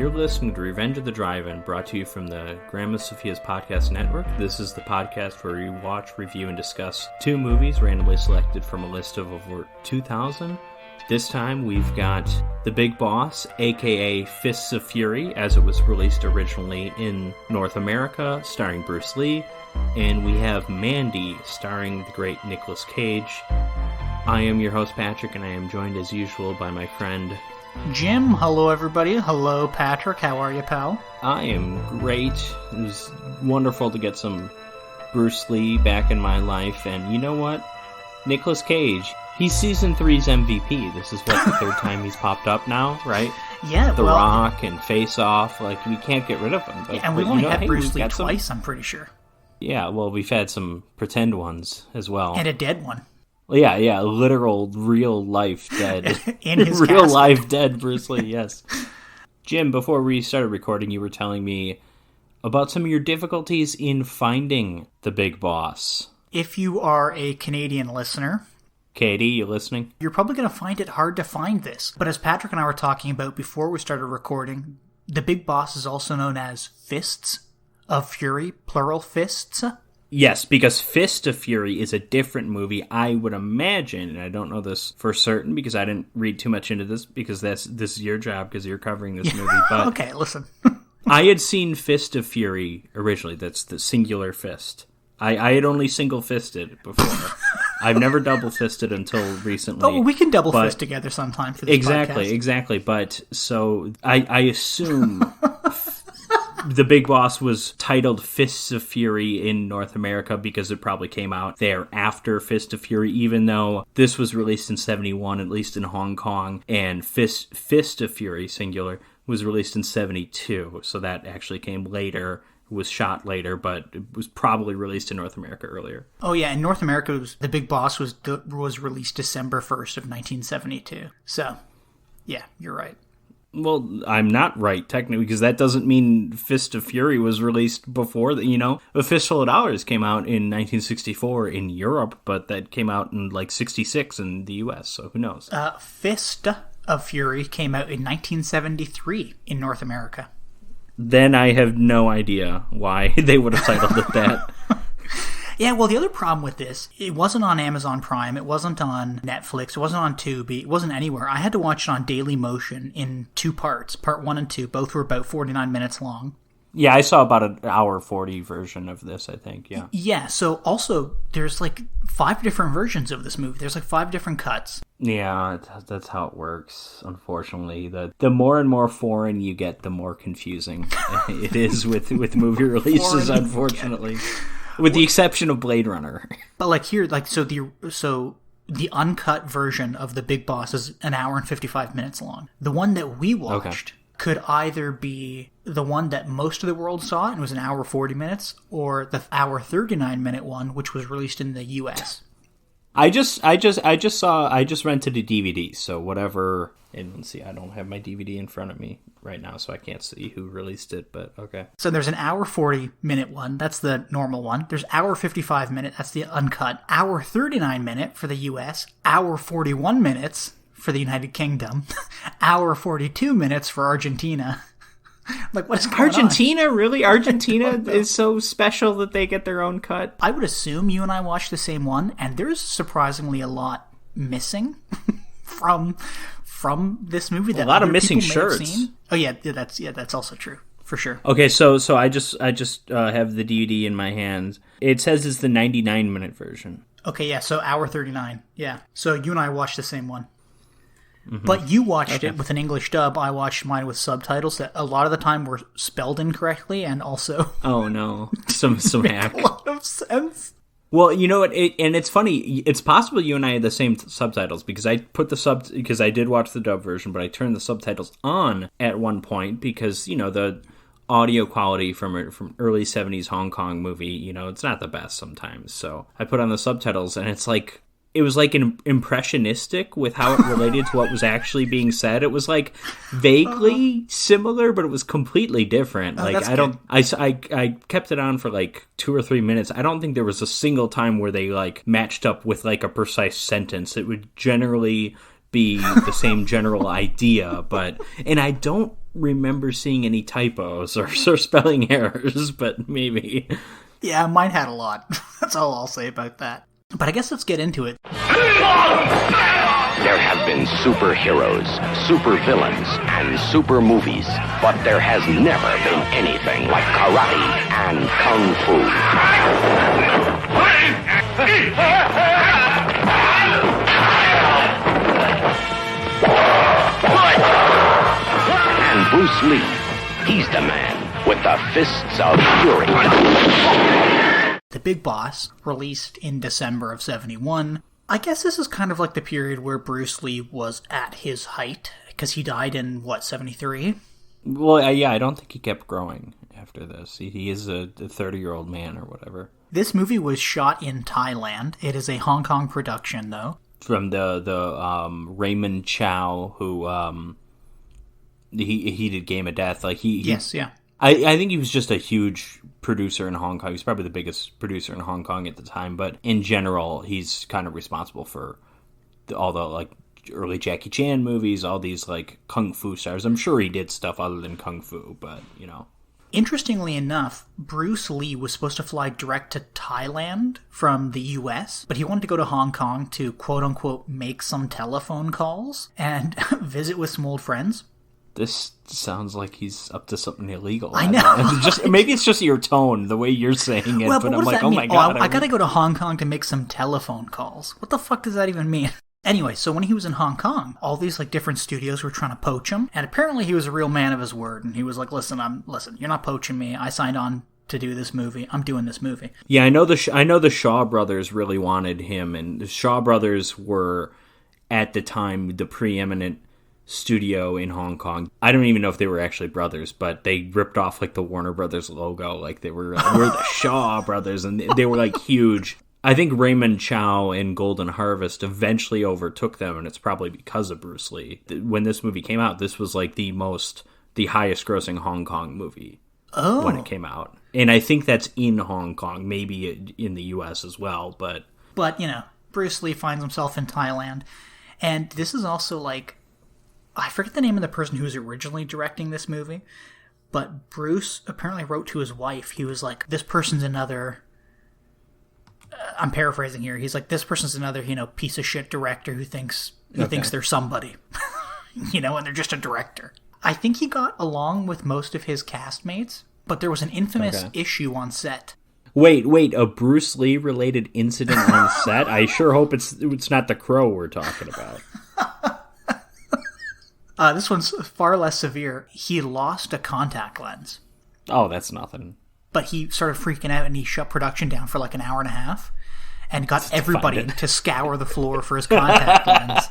You're listening to Revenge of the Drive-In, brought to you from the Grandma Sophia's Podcast Network. This is the podcast where we watch, review, and discuss 2 movies randomly selected from a list of over 2,000. This time we've got The Big Boss, aka Fists of Fury, as it was released originally in North America, starring Bruce Lee, and we have Mandy, starring the great Nicolas Cage. I am your host, Patrick, and I am joined as usual by my friend Jim. Hello, everybody. Hello, Patrick. How are you, pal? I am great. It was wonderful to get some Bruce Lee back in my life, and you know what? Nicolas Cage, he's season 3's MVP. This is what, the third time he's popped up now, right? Yeah, The Rock and Face Off, like, we can't get rid of him. But, yeah, and we've only had Bruce Lee twice, I'm pretty sure. Yeah, well, we've had some pretend ones as well. And a dead one. Yeah, literal, real life dead. In his real casket. life dead Bruce Lee, yes. Jim, before we started recording, you were telling me about some of your difficulties in finding The Big Boss. If you are a Canadian listener, Katie, you listening? you're probably going to find it hard to find this. But as Patrick and I were talking about before we started recording, The Big Boss is also known as Fists of Fury, plural fists. Yes, because Fist of Fury is a different movie, I would imagine, and I don't know this for certain because I didn't read too much into this, because this is your job because you're covering this movie. But Okay, listen. I had seen Fist of Fury originally. That's the singular fist. I had only single-fisted before. I've never double-fisted until recently. Oh, we can double fist together sometime for this podcast. Exactly. But so I assume The Big Boss was titled Fists of Fury in North America because it probably came out there after Fist of Fury, even though this was released in 1971, at least in Hong Kong, and Fist of Fury, singular, was released in 1972. So that actually came later. Was shot later, but it was probably released in North America earlier. Oh yeah, in North America, The Big Boss was released December 1st of 1972. So, yeah, you're right. Well, I'm not right, technically, because that doesn't mean Fist of Fury was released before that, A Fistful of Dollars came out in 1964 in Europe, but that came out in, 66 in the U.S., so who knows? Fist of Fury came out in 1973 in North America. Then I have no idea why they would have titled it that. Yeah, well, the other problem with this, it wasn't on Amazon Prime, it wasn't on Netflix, it wasn't on Tubi, it wasn't anywhere. I had to watch it on Daily Motion in 2 parts, part 1 and 2. Both were about 49 minutes long. Yeah, I saw about an hour 40 version of this, I think, yeah. Yeah, so also, there's 5 different versions of this movie. There's 5 different cuts. Yeah, that's how it works, unfortunately. The more and more foreign you get, the more confusing it is with movie releases, unfortunately. With the exception of Blade Runner. But here, so the uncut version of The Big Boss is an hour and 55 minutes long. The one that we watched could either be the one that most of the world saw and was an hour 40 minutes, or the hour 39 minute one, which was released in the US. I just rented a DVD, so whatever. And let's see, I don't have my DVD in front of me right now, so I can't see who released it, but okay. So there's an hour 40 minute one, that's the normal one. There's hour 55 minute, that's the uncut. Hour 39 minute for the US. Hour 41 minutes for the United Kingdom. Hour 42 minutes for Argentina. What is going Argentina? On? Really? Argentina is so special that they get their own cut? I would assume you and I watched the same one, and there's surprisingly a lot missing from this movie. That a lot of missing shirts. Oh yeah, that's also true for sure. Okay, so I just have the DVD in my hands. It says it's the 99-minute version. Okay, yeah, so hour 39. Yeah, so you and I watched the same one. Mm-hmm. But you watched it with an English dub. I watched mine with subtitles that a lot of the time were spelled incorrectly, and also oh no, some hack. A lot of sense. Well, you know what? And it's funny. It's possible you and I had the same subtitles because I put because I did watch the dub version, but I turned the subtitles on at one point because the audio quality from early 70s Hong Kong movie, it's not the best sometimes. So I put on the subtitles, and it's it was an impressionistic with how it related to what was actually being said. It was vaguely similar, but it was completely different. I kept it on for 2 or 3 minutes. I don't think there was a single time where they matched up with a precise sentence. It would generally be the same general idea, and I don't remember seeing any typos or spelling errors, but maybe. Yeah, mine had a lot. That's all I'll say about that. But I guess let's get into it. There have been superheroes, supervillains, and super movies, but there has never been anything like karate and kung fu. And Bruce Lee, he's the man with the fists of fury. The Big Boss, released in December of 71. I guess this is kind of like the period where Bruce Lee was at his height, because he died in, 73? Well, yeah, I don't think he kept growing after this. He is a 30-year-old man or whatever. This movie was shot in Thailand. It is a Hong Kong production, though. From the Raymond Chow, who he did Game of Death. Yes, yeah. I think he was just a huge producer in Hong Kong. He's probably the biggest producer in Hong Kong at the time, but in general, he's kind of responsible for all the early Jackie Chan movies, all these kung fu stars. I'm sure he did stuff other than kung fu, but Interestingly enough, Bruce Lee was supposed to fly direct to Thailand from the US, but he wanted to go to Hong Kong to quote-unquote make some telephone calls and visit with some old friends. This sounds like he's up to something illegal. I know. Maybe it's just your tone, the way you're saying it, well, but I'm like, oh my God. I gotta go to Hong Kong to make some telephone calls. What the fuck does that even mean? Anyway, so when he was in Hong Kong, all these different studios were trying to poach him, and apparently he was a real man of his word, and he was like, listen, you're not poaching me. I signed on to do this movie. I'm doing this movie. Yeah, I know the Shaw brothers really wanted him, and the Shaw brothers were at the time the preeminent studio in Hong Kong. I don't even know if they were actually brothers, but they ripped off the Warner Brothers logo. They were we're the Shaw brothers, and they were huge. I think Raymond Chow and Golden Harvest eventually overtook them, and it's probably because of Bruce Lee. When this movie came out, this was the highest grossing Hong Kong movie when it came out. And I think that's in Hong Kong, maybe in the US as well, but Bruce Lee finds himself in Thailand, and this is also I forget the name of the person who was originally directing this movie, but Bruce apparently wrote to his wife. He was like, this person's another... I'm paraphrasing here. He's like, this person's another, piece of shit director who thinks they're somebody. And they're just a director. I think he got along with most of his castmates, but there was an infamous issue on set. Wait, a Bruce Lee related incident on set? I sure hope it's not The Crow we're talking about. This one's far less severe. He lost a contact lens. Oh, that's nothing. But he started freaking out, and he shut production down for an hour and a half and got everybody to scour the floor for his contact lens.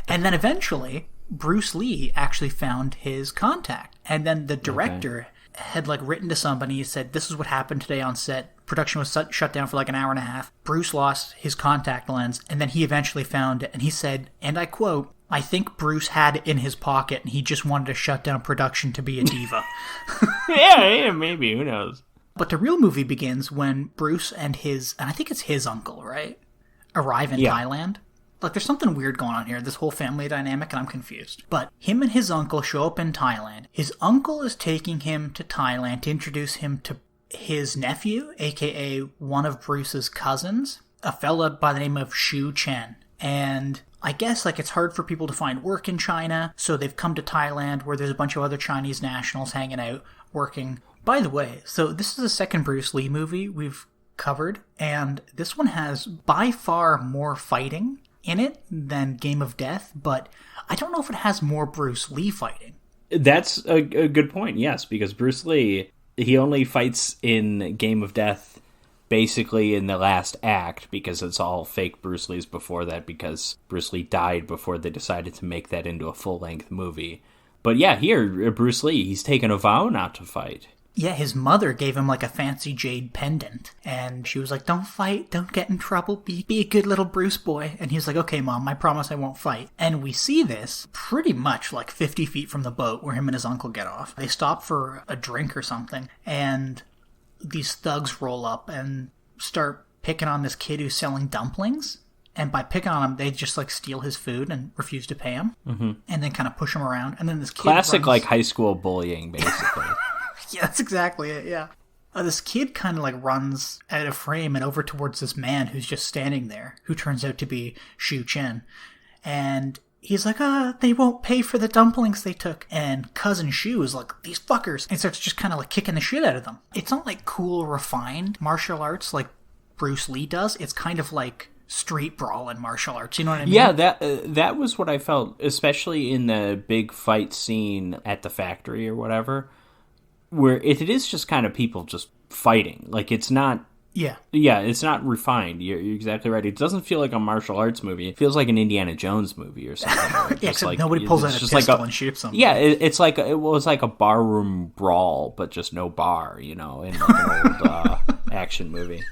And then eventually, Bruce Lee actually found his contact. And then the director had written to somebody. He said, this is what happened today on set. Production was shut down for an hour and a half. Bruce lost his contact lens, and then he eventually found it. And he said, and I quote, I think Bruce had it in his pocket, and he just wanted to shut down production to be a diva. yeah, maybe. Who knows? But the real movie begins when Bruce and I think it's his uncle, right? Arrive in Thailand. There's something weird going on here, this whole family dynamic, and I'm confused. But him and his uncle show up in Thailand. His uncle is taking him to Thailand to introduce him to his nephew, aka one of Bruce's cousins, a fella by the name of Shu Chen. And I guess it's hard for people to find work in China, so they've come to Thailand where there's a bunch of other Chinese nationals hanging out, working. By the way, so this is the second Bruce Lee movie we've covered, and this one has by far more fighting in it than Game of Death, but I don't know if it has more Bruce Lee fighting. That's a good point, yes, because Bruce Lee, he only fights in Game of Death basically in the last act, because it's all fake Bruce Lee's before that, because Bruce Lee died before they decided to make that into a full-length movie. But yeah, here, Bruce Lee, he's taken a vow not to fight. Yeah, his mother gave him a fancy jade pendant, and she was like, don't fight, don't get in trouble, be a good little Bruce boy. And he's like, okay, Mom, I promise I won't fight. And we see this pretty much 50 feet from the boat where him and his uncle get off. They stop for a drink or something, and these thugs roll up and start picking on this kid who's selling dumplings. And by picking on him, they just like steal his food and refuse to pay him, and then kind of push him around. And then this kid classic runs... like high school bullying, basically. Yeah, that's exactly it. Yeah, this kid kind of like runs out of frame and over towards this man who's just standing there, who turns out to be Shu Chen, and he's like, they won't pay for the dumplings they took. And Cousin Shu is like, these fuckers, and starts just kind of like kicking the shit out of them. It's not like cool, refined martial arts like Bruce Lee does. It's kind of like street brawl in martial arts, you know what I mean? Yeah, that was what I felt, especially in the big fight scene at the factory or whatever, where it is just kind of people just fighting. Like, it's not... Yeah, it's not refined. You're exactly right. It doesn't feel like a martial arts movie. It feels like an Indiana Jones movie or something. Yeah, except like, nobody pulls out a pistol like and shoots them. Yeah, it was like a barroom brawl, but just no bar, in like an old action movie.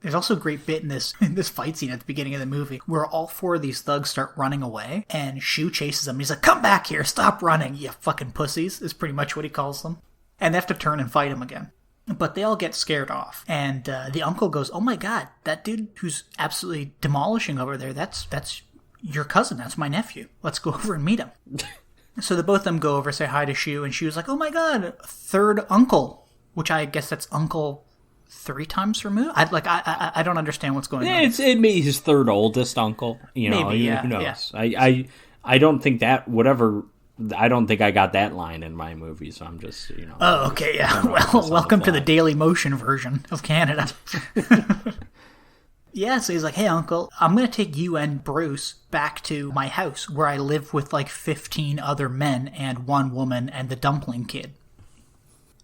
There's also a great bit in this fight scene at the beginning of the movie where all four of these thugs start running away, and Shu chases them. He's like, "Come back here! Stop running, you fucking pussies!" is pretty much what he calls them. And they have to turn and fight him again. But they all get scared off. And the uncle goes, "Oh my god, that dude who's absolutely demolishing over there, that's your cousin, that's my nephew. Let's go over and meet him." So the both of them go over, say hi to Shu, and Shu's like, "Oh my god, third uncle," which I guess that's uncle 3 times removed. I don't understand what's going on. It may be his third oldest uncle. Maybe, yeah, who knows? Yeah. I don't think that whatever. I don't think I got that line in my movie, so I'm just Oh, okay, yeah. Well, welcome to the Daily Motion version of Canada. Yeah, so he's like, "Hey, uncle, I'm going to take you and Bruce back to my house where I live with like 15 other men and 1 woman and the dumpling kid."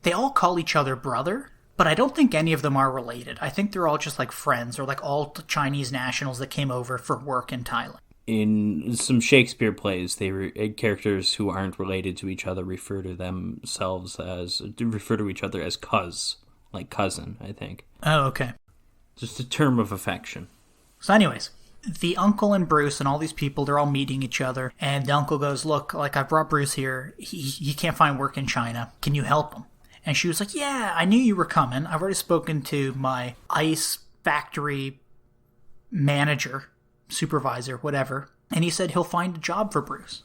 They all call each other brother, but I don't think any of them are related. I think they're all just like friends or like all Chinese nationals that came over for work in Thailand. In some Shakespeare plays, characters who aren't related to each other refer to each other as cuz, like cousin, I think. Oh, okay. Just a term of affection. So anyways, the uncle and Bruce and all these people, they're all meeting each other, and the uncle goes, "Look, like I brought Bruce here. He can't find work in China. Can you help him?" And she was like, "Yeah, I knew you were coming. I've already spoken to my ice factory manager, supervisor, whatever, and he said he'll find a job for Bruce."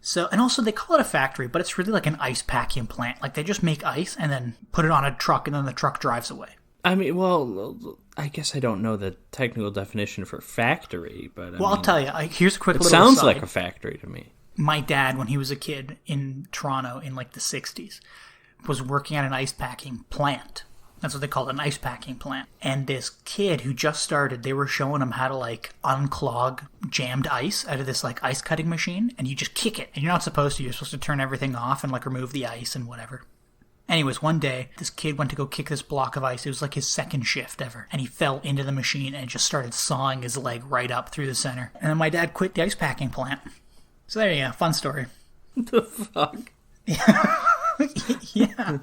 So, and also they call it a factory, but it's really like an ice packing plant. Like they just make ice and then put it on a truck, and then the truck drives away. I mean, well, I guess I don't know the technical definition for factory, but I'll tell you. Here's a quick it little sounds aside. like a factory to me. My dad, when he was a kid in Toronto in like the 60s, was working at an ice packing plant. That's what they call it, an ice packing plant. And this kid who just started, they were showing him how to like unclog jammed ice out of this like ice cutting machine, and you just kick it. And you're not supposed to. You're supposed to turn everything off and like remove the ice and whatever. Anyways, one day, this kid went to go kick this block of ice. It was like his second shift ever. And he fell into the machine and just started sawing his leg right up through the center. And then my dad quit the ice packing plant. So there you go. Fun story. The fuck? Yeah.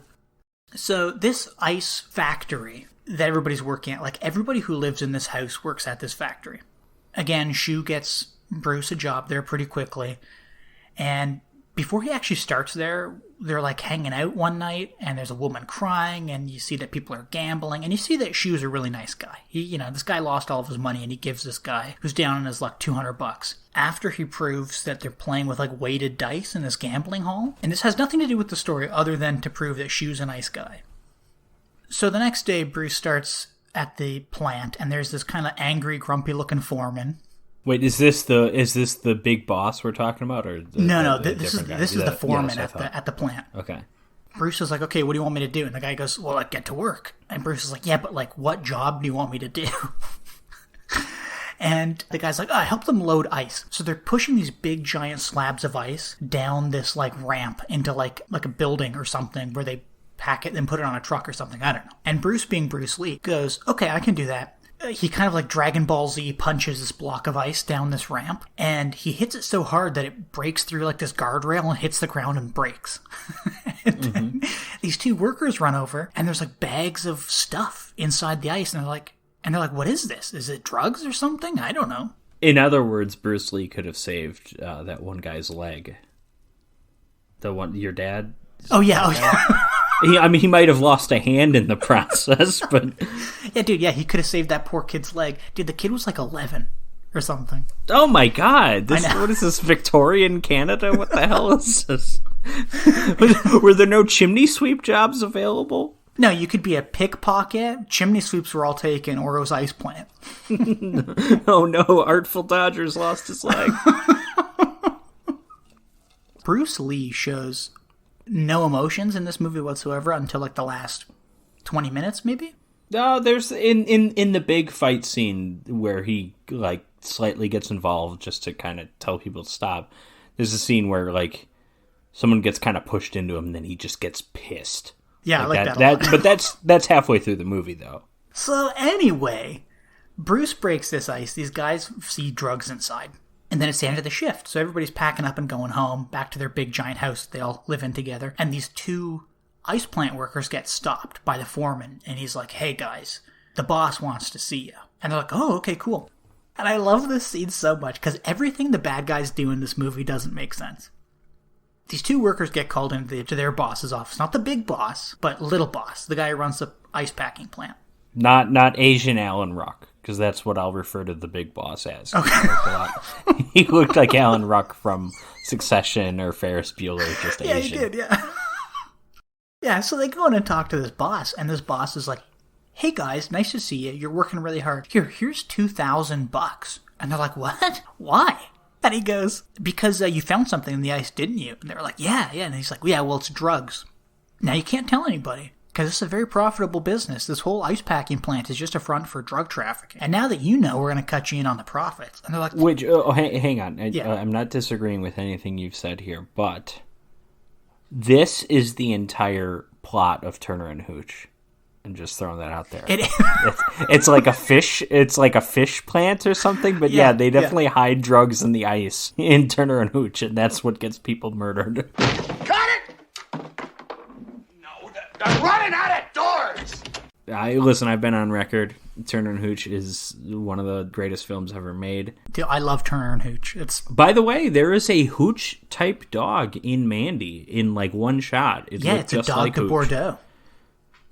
So this ice factory that everybody's working at, like everybody who lives in this house works at this factory. Again, Shu gets Bruce a job there pretty quickly. And before he actually starts there, they're like hanging out one night, and there's a woman crying, and you see that people are gambling, and you see that Shu's a really nice guy. This guy lost all of his money, and he gives this guy who's down on his luck $200 after he proves that they're playing with like weighted dice in this gambling hall. And this has nothing to do with the story other than to prove that Shu's a nice guy. So the next day, Bruce starts at the plant, and there's this kind of angry, grumpy-looking foreman. Wait, is this the big boss we're talking about, or no? This is the foreman at the plant. Okay. Bruce is like, "Okay, what do you want me to do?" And the guy goes, "Well, like, get to work." And Bruce is like, "Yeah, but like, what job do you want me to do?" And the guy's like, "I help them load ice." So they're pushing these big giant slabs of ice down this like ramp into like a building or something where they pack it and put it on a truck or something. I don't know. And Bruce, being Bruce Lee, goes, "Okay, I can do that." He kind of like Dragon Ball Z punches this block of ice down this ramp, and he hits it so hard that it breaks through like this guardrail and hits the ground and breaks. And then these 2 workers run over, and there's like bags of stuff inside the ice, and they're like, "What is this? Is it drugs or something? I don't know." In other words, Bruce Lee could have saved that one guy's leg. The one, your dad? Oh yeah. He might have lost a hand in the process, but... Yeah, dude, he could have saved that poor kid's leg. Dude, the kid was like 11 or something. Oh my god, what is this, Victorian Canada? What the hell is this? Were there no chimney sweep jobs available? No, you could be a pickpocket. Chimney sweeps were all taken, or it was ice plant. Oh no, Artful Dodgers lost his leg. Bruce Lee shows no emotions in this movie whatsoever until like the last 20 minutes, maybe? No, there's in the big fight scene where he like slightly gets involved just to kind of tell people to stop. There's a scene where like someone gets kind of pushed into him and then he just gets pissed. Yeah, like I like that. But that's halfway through the movie though. So anyway, Bruce breaks this ice. These guys see drugs inside. And then it's the end of the shift. So everybody's packing up and going home, back to their big giant house they all live in together. And these two ice plant workers get stopped by the foreman. And he's like, hey guys, the boss wants to see you. And they're like, oh, okay, cool. And I love this scene so much because everything the bad guys do in this movie doesn't make sense. These two workers get called into their boss's office. Not the big boss, but little boss, the guy who runs the ice packing plant. Not Asian Alan Ruck, because that's what I'll refer to the big boss as. Okay. He looked like Alan Ruck from Succession or Ferris Bueller, just Asian. Yeah, he did, yeah. Yeah, so they go in and talk to this boss, and this boss is like, hey guys, nice to see you. You're working really hard. Here's $2,000. And they're like, what? Why? And he goes, because you found something in the ice, didn't you? And they were like, yeah. And he's like, yeah, well, it's drugs. Now you can't tell anybody. Because it's a very profitable business. This whole ice packing plant is just a front for drug trafficking. And now that you know, we're going to cut you in on the profits. And they're like... hang on. I'm not disagreeing with anything you've said here, but this is the entire plot of Turner and Hooch. I'm just throwing that out there. It's like a fish. It's like a fish plant or something. But yeah, they definitely hide drugs in the ice in Turner and Hooch, and that's what gets people murdered. Cut it! I'm running out of doors! Listen, I've been on record. Turner and Hooch is one of the greatest films ever made. Dude, I love Turner and Hooch. By the way, there is a Hooch-type dog in Mandy in like one shot. It's a dog like de Bordeaux.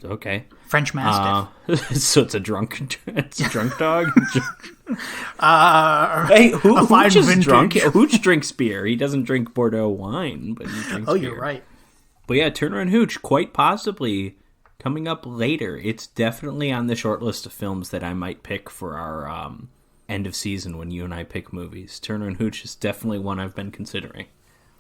Okay. French Mastiff. So it's a drunk dog? Hey, Hooch is drunk. Hooch drinks beer. He doesn't drink Bordeaux wine, but he drinks beer. Oh, you're right. But yeah, Turner and Hooch, quite possibly coming up later. It's definitely on the short list of films that I might pick for our end of season when you and I pick movies. Turner and Hooch is definitely one I've been considering.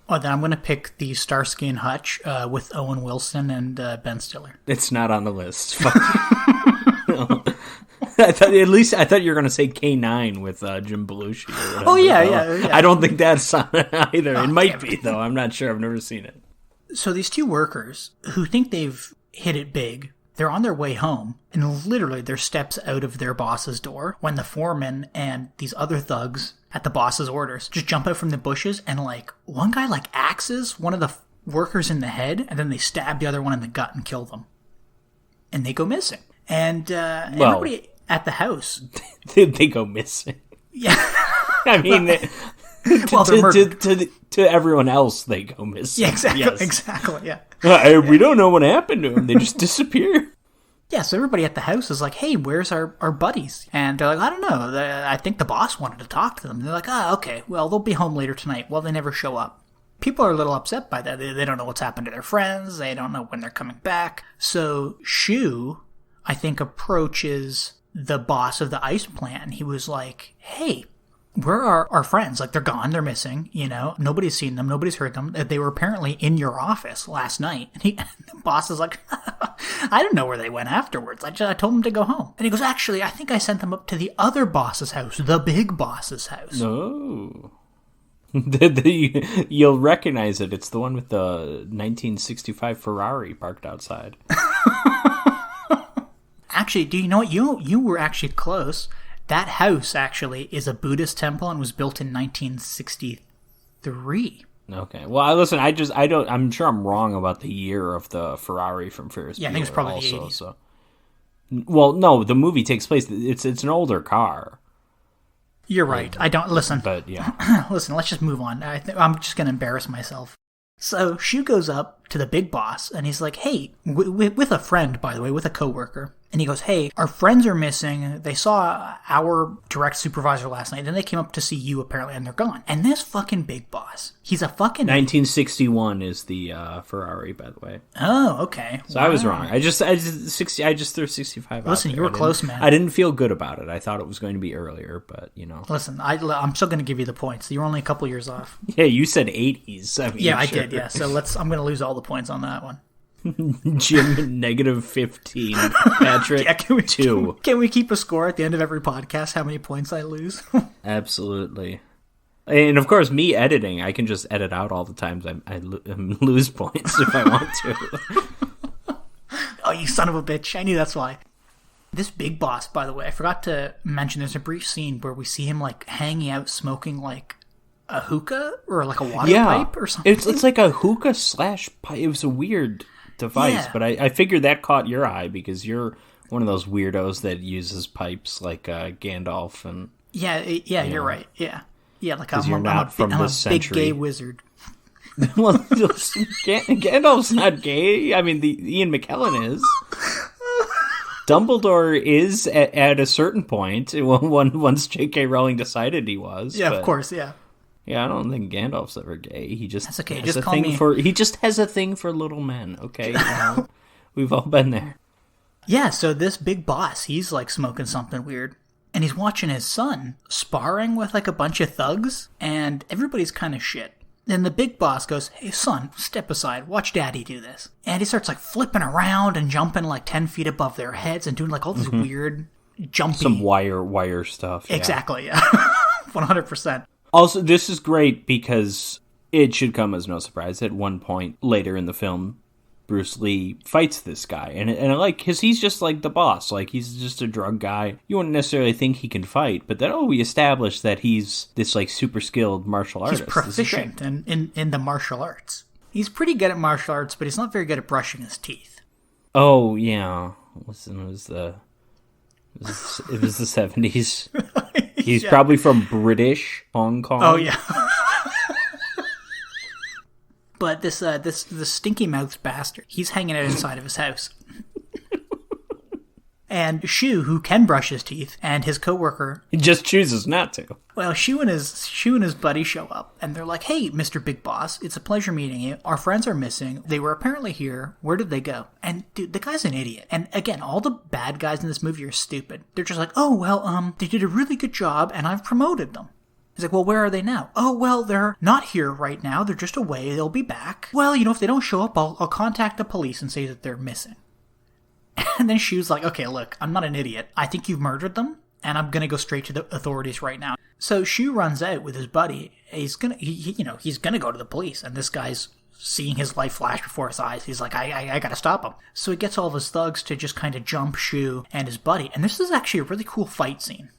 Oh, then I'm going to pick the Starsky and Hutch with Owen Wilson and Ben Stiller. It's not on the list. Fuck you. No. I thought you were going to say K9 with Jim Belushi. Or whatever. Oh, yeah. I don't think that's on it either. It might be, though. I'm not sure. I've never seen it. So these two workers who think they've hit it big, they're on their way home, and literally they're steps out of their boss's door when the foreman and these other thugs at the boss's orders just jump out from the bushes, and like one guy like axes one of the workers in the head, and then they stab the other one in the gut and kill them. And they go missing. And everybody at the house... they go missing. Yeah. I mean... To everyone else, they go missing. Yeah, exactly. Yes. Exactly. Yeah. We don't know what happened to them. They just disappear. Yeah. So everybody at the house is like, "Hey, where's our buddies?" And they're like, "I don't know. I think the boss wanted to talk to them." And they're like, "Ah, okay. Well, they'll be home later tonight." Well, they never show up. People are a little upset by that. They don't know what's happened to their friends. They don't know when they're coming back. So Shu, I think, approaches the boss of the ice plant. He was like, "Hey, where are our friends? Like, they're gone, they're missing, you know, nobody's seen them, nobody's heard them. They were apparently in your office last night." And the boss is like, "I don't know where they went afterwards. I told them to go home." And he goes, "Actually, I think I sent them up to the other boss's house, the big boss's house." No. You'll recognize it. It's the one with the 1965 Ferrari parked outside. Actually, do you know what? You were actually close. That house, actually, is a Buddhist temple and was built in 1963. Okay. Well, listen, I'm sure I'm wrong about the year of the Ferrari from Ferris Bueller. Yeah, I think it's probably also, the 80s. So. Well, no, the movie takes place, it's an older car. You're right. I don't, listen. But, yeah. Listen, let's just move on. I'm just going to embarrass myself. So Shu goes up to the big boss, and he's like, hey, with a friend, by the way, with a coworker. And he goes, hey, our friends are missing. They saw our direct supervisor last night. Then they came up to see you, apparently, and they're gone. And this fucking big boss, he's a fucking... 1961 is the Ferrari, by the way. Oh, okay. So wow. I was wrong. I just threw 65 Listen, out you were close, man. I didn't feel good about it. I thought it was going to be earlier, but, Listen, I'm still going to give you the points. You're only a couple years off. Yeah, you said 80s. I mean, yeah, I did, yeah. So I'm going to lose all the points on that one. Jim, negative 15. Patrick, yeah, 2. Can we keep a score at the end of every podcast, how many points I lose? Absolutely. And of course, me editing, I can just edit out all the times I lose points if I want to. Oh, you son of a bitch. I knew that's why. This big boss, by the way, I forgot to mention, there's a brief scene where we see him like hanging out smoking like a hookah or like a water pipe or something. It's like a hookah / pipe. It was a weird device, but I figured that caught your eye because you're one of those weirdos that uses pipes like Gandalf and you're right. Yeah, like I'm a big gay wizard. Well, Gandalf's not gay. I mean, Ian McKellen is. Dumbledore is at a certain point. Once J.K. Rowling decided he was. Yeah, of course. Yeah. Yeah, I don't think Gandalf's ever gay. He just That's okay. has just call me. He just has a thing for little men. Okay, we've all been there. Yeah. So this big boss, he's like smoking something weird, and he's watching his son sparring with like a bunch of thugs, and everybody's kind of shit. Then the big boss goes, hey, son, step aside. Watch daddy do this. And he starts like flipping around and jumping like 10 feet above their heads and doing like all this weird jumpy... Some wire stuff. Yeah. Exactly, yeah. 100%. Also, this is great because it should come as no surprise. At one point later in the film, Bruce Lee fights this guy. And I like, because he's just like the boss. Like, he's just a drug guy. You wouldn't necessarily think he can fight. But then, we established that he's this, like, super skilled martial artist. He's proficient in the martial arts. He's pretty good at martial arts, but he's not very good at brushing his teeth. Oh, yeah. Listen, it was the 70s. He's probably from British Hong Kong. Oh, yeah. But this stinky mouthed bastard, he's hanging out inside of his house. And Shu, who can brush his teeth, and his coworker, he just chooses not to. Well, Shu and his buddy show up, and they're like, "Hey, Mr. Big Boss, it's a pleasure meeting you. Our friends are missing. They were apparently here. Where did they go?" And dude, the guy's an idiot. And again, all the bad guys in this movie are stupid. They're just like, "Oh, well, they did a really good job, and I've promoted them." He's like, well, where are they now? Oh, well, they're not here right now. They're just away. They'll be back. Well, if they don't show up, I'll contact the police and say that they're missing. And then Shu's like, okay, look, I'm not an idiot. I think you've murdered them, and I'm going to go straight to the authorities right now. So Shu runs out with his buddy. He's going to go to the police, and this guy's seeing his life flash before his eyes. He's like, I got to stop him. So he gets all of his thugs to just kind of jump Shu and his buddy. And this is actually a really cool fight scene.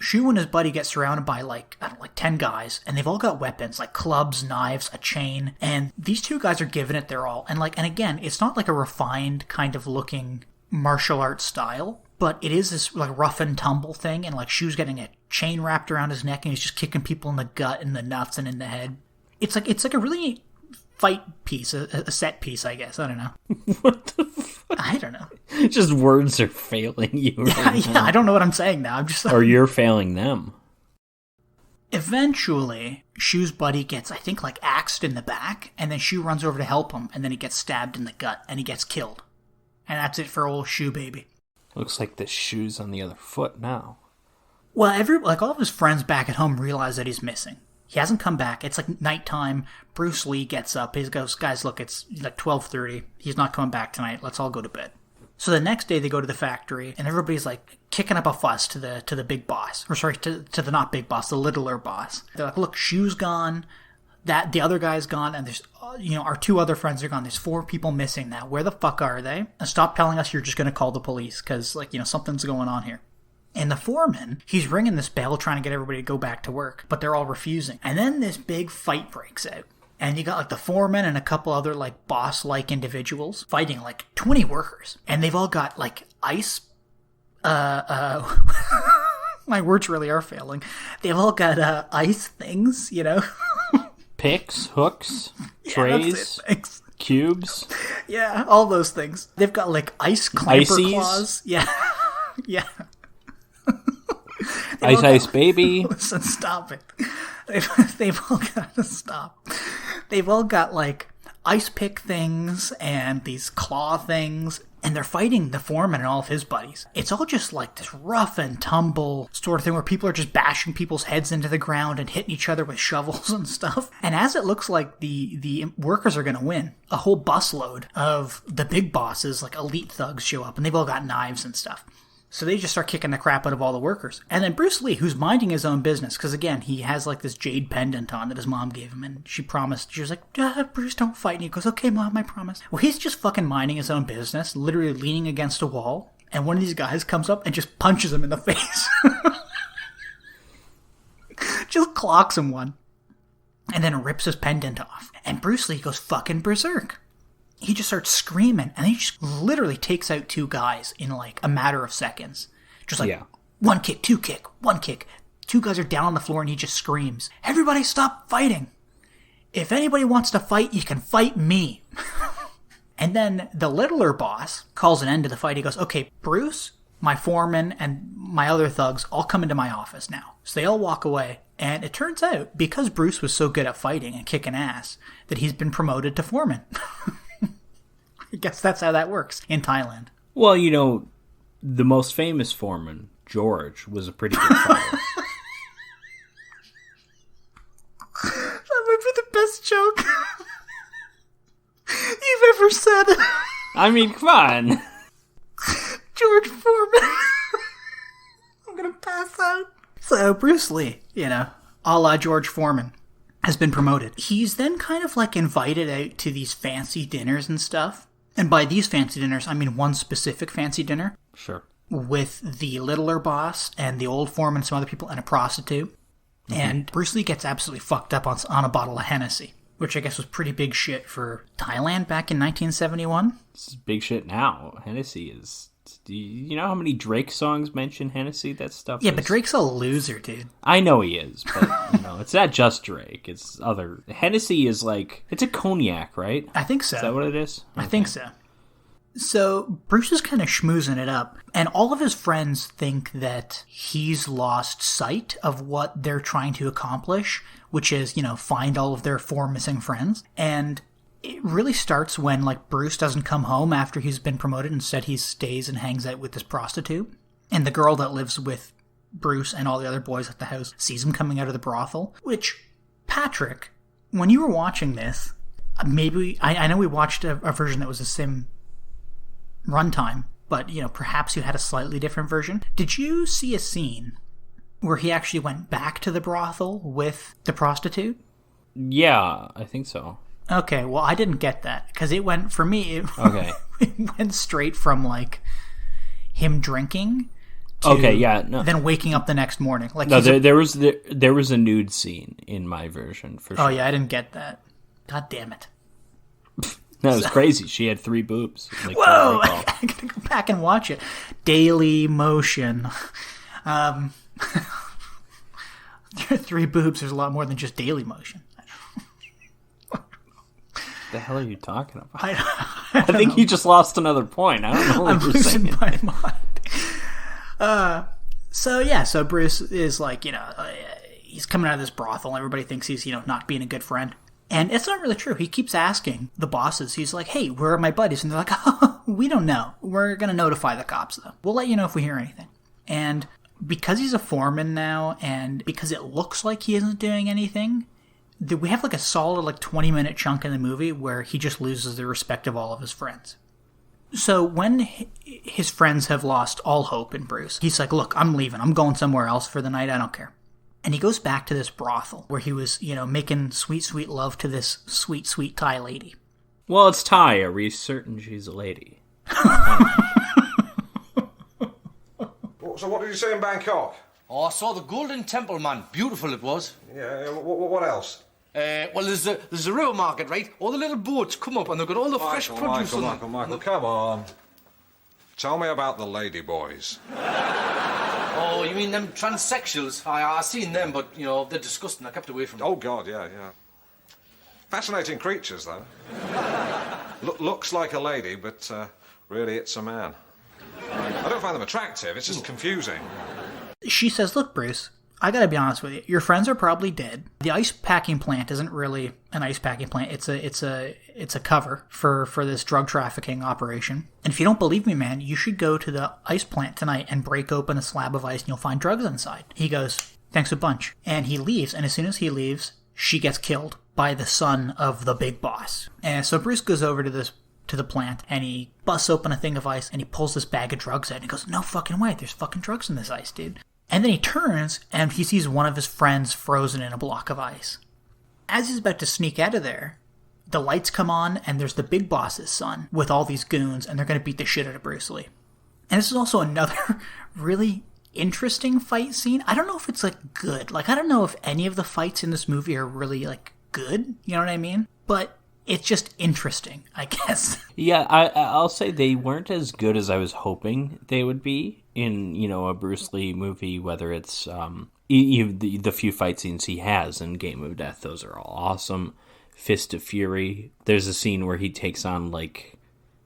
Shu and his buddy get surrounded by like 10 guys, and they've all got weapons, like clubs, knives, a chain, and these two guys are giving it their all. And again, it's not like a refined kind of looking martial arts style, but it is this like rough and tumble thing, and like Shu's getting a chain wrapped around his neck, and he's just kicking people in the gut and the nuts and in the head. It's like a really fight piece, a set piece, I guess. I don't know. What the fuck? I don't know. Just words are failing you. Right yeah, I don't know what I'm saying now. I'm just or you're failing them. Eventually, Shu's buddy gets, I think, like axed in the back, and then Shu runs over to help him, and then he gets stabbed in the gut, and he gets killed. And that's it for old Shu baby. Looks like the shoe's on the other foot now. Well, all of his friends back at home realize that he's missing. He hasn't come back. It's like nighttime. Bruce Lee gets up. He goes, guys, look, it's like 12:30. He's not coming back tonight. Let's all go to bed. So the next day they go to the factory, and everybody's like kicking up a fuss to the big boss. Or sorry, to the not big boss, the littler boss. They're like, look, Shu's gone. The other guy's gone, and there's, our two other friends are gone. There's 4 people missing now. Where the fuck are they? And stop telling us you're just going to call the police, because, something's going on here. And the foreman, he's ringing this bell trying to get everybody to go back to work, but they're all refusing. And then this big fight breaks out. And you got like the foreman and a couple other like boss-like individuals fighting like 20 workers. And they've all got like ice, my words really are failing. They've all got ice things, Picks, hooks, trays, Thanks. cubes. Yeah, all those things. They've got like ice clamper Ices? claws. Yeah, yeah. Ice Baby. Listen, stop it. They've all got to stop. They've all got like ice pick things and these claw things, and they're fighting the foreman and all of his buddies. It's all just like this rough and tumble sort of thing where people are just bashing people's heads into the ground and hitting each other with shovels and stuff. And as it looks like the workers are going to win, a whole busload of the big bosses, like elite thugs, show up, and they've all got knives and stuff. So they just start kicking the crap out of all the workers. And then Bruce Lee, who's minding his own business, because again, he has like this jade pendant on that his mom gave him, and she was like, Bruce, don't fight. And he goes, okay, Mom, I promise. Well, he's just fucking minding his own business, literally leaning against a wall, and one of these guys comes up and just punches him in the face. Just clocks him one. And then rips his pendant off. And Bruce Lee goes fucking berserk. He just starts screaming, and he just literally takes out two guys in like a matter of seconds. Just like, one kick, two kick, one kick. Two guys are down on the floor, and he just screams, everybody stop fighting. If anybody wants to fight, you can fight me. And then the littler boss calls an end to the fight. He goes, okay, Bruce, my foreman, and my other thugs all come into my office now. So they all walk away. And it turns out, because Bruce was so good at fighting and kicking ass, that he's been promoted to foreman. I guess that's how that works in Thailand. Well, you know, the most famous foreman, George, was a pretty good fighter. That might be the best joke you've ever said. I mean, come on. George Foreman. I'm gonna pass out. So Bruce Lee, you know, a la George Foreman, has been promoted. He's then kind of like invited out to these fancy dinners and stuff. And by these fancy dinners, I mean one specific fancy dinner. Sure. With the littler boss and the old foreman and some other people and a prostitute. Mm-hmm. And Bruce Lee gets absolutely fucked up on a bottle of Hennessy, which I guess was pretty big shit for Thailand back in 1971. This is big shit now. Hennessy is... Do you know how many Drake songs mention Hennessy? That stuff. Yeah, but Drake's a loser, dude. I know he is, but you know, it's not just Drake. It's other. Hennessy is like, it's a cognac, right? I think so. Is that what it is? I think so. So Bruce is kind of schmoozing it up, and all of his friends think that he's lost sight of what they're trying to accomplish, which is, you know, find all of their four missing friends. And it really starts when, like, Bruce doesn't come home after he's been promoted. Instead, he stays and hangs out with this prostitute. And the girl that lives with Bruce and all the other boys at the house sees him coming out of the brothel. Which, Patrick, when you were watching this, maybe... I know we watched a version that was the same runtime, but, you know, perhaps you had a slightly different version. Did you see a scene where he actually went back to the brothel with the prostitute? Yeah, I think so. Okay, well, I didn't get that, because it went, for me, it went straight from, like, him drinking to then waking up the next morning. Like, no, there was a nude scene in my version, for sure. Oh, yeah, I didn't get that. God damn it. No, it was crazy. She had 3 boobs. Like, whoa! I gotta go back and watch it. Daily Motion. 3 boobs, there's a lot more than just Daily Motion. The hell are you talking about? I think you just lost another point. I don't know what I'm you're losing saying. my mind. So Bruce is like, you know, he's coming out of this brothel, and everybody thinks he's, you know, not being a good friend. And it's not really true. He keeps asking the bosses. He's like, hey, where are my buddies? And they're like, oh, we don't know. We're going to notify the cops, though. We'll let you know if we hear anything. And because he's a foreman now, and because it looks like he isn't doing anything, we have like a solid like 20-minute chunk in the movie where he just loses the respect of all of his friends. So when his friends have lost all hope in Bruce, he's like, look, I'm leaving. I'm going somewhere else for the night. I don't care. And he goes back to this brothel where he was, you know, making sweet, sweet love to this sweet, sweet Thai lady. Well, it's Thai. Are we certain she's a lady? So what did you see in Bangkok? Oh, I saw the Golden Temple, man. Beautiful it was. Yeah, what else? Well, there's a river market, right? All the little boats come up and they've got all the fresh produce on them. Michael, come on. Tell me about the lady boys. Oh, you mean them transsexuals? I seen them, but, you know, they're disgusting. I kept away from them. Oh, God, yeah. Fascinating creatures, though. Looks like a lady, but really it's a man. I don't find them attractive, it's just confusing. She says, look, Bruce, I gotta be honest with you. Your friends are probably dead. The ice packing plant isn't really an ice packing plant. It's a cover for this drug trafficking operation. And if you don't believe me, man, you should go to the ice plant tonight and break open a slab of ice and you'll find drugs inside. He goes, thanks a bunch. And he leaves, and as soon as he leaves, she gets killed by the son of the big boss. And so Bruce goes over to the plant, and he busts open a thing of ice, and he pulls this bag of drugs out, and he goes, no fucking way, there's fucking drugs in this ice, dude. And then he turns, and he sees one of his friends frozen in a block of ice. As he's about to sneak out of there, the lights come on, and there's the big boss's son with all these goons, and they're going to beat the shit out of Bruce Lee. And this is also another really interesting fight scene. I don't know if it's, like, good. Like, I don't know if any of the fights in this movie are really, like, good. You know what I mean? But it's just interesting, I guess. Yeah, I'll say they weren't as good as I was hoping they would be in, you know, a Bruce Lee movie, whether it's the few fight scenes he has in Game of Death. Those are all awesome. Fist of Fury. There's a scene where he takes on, like,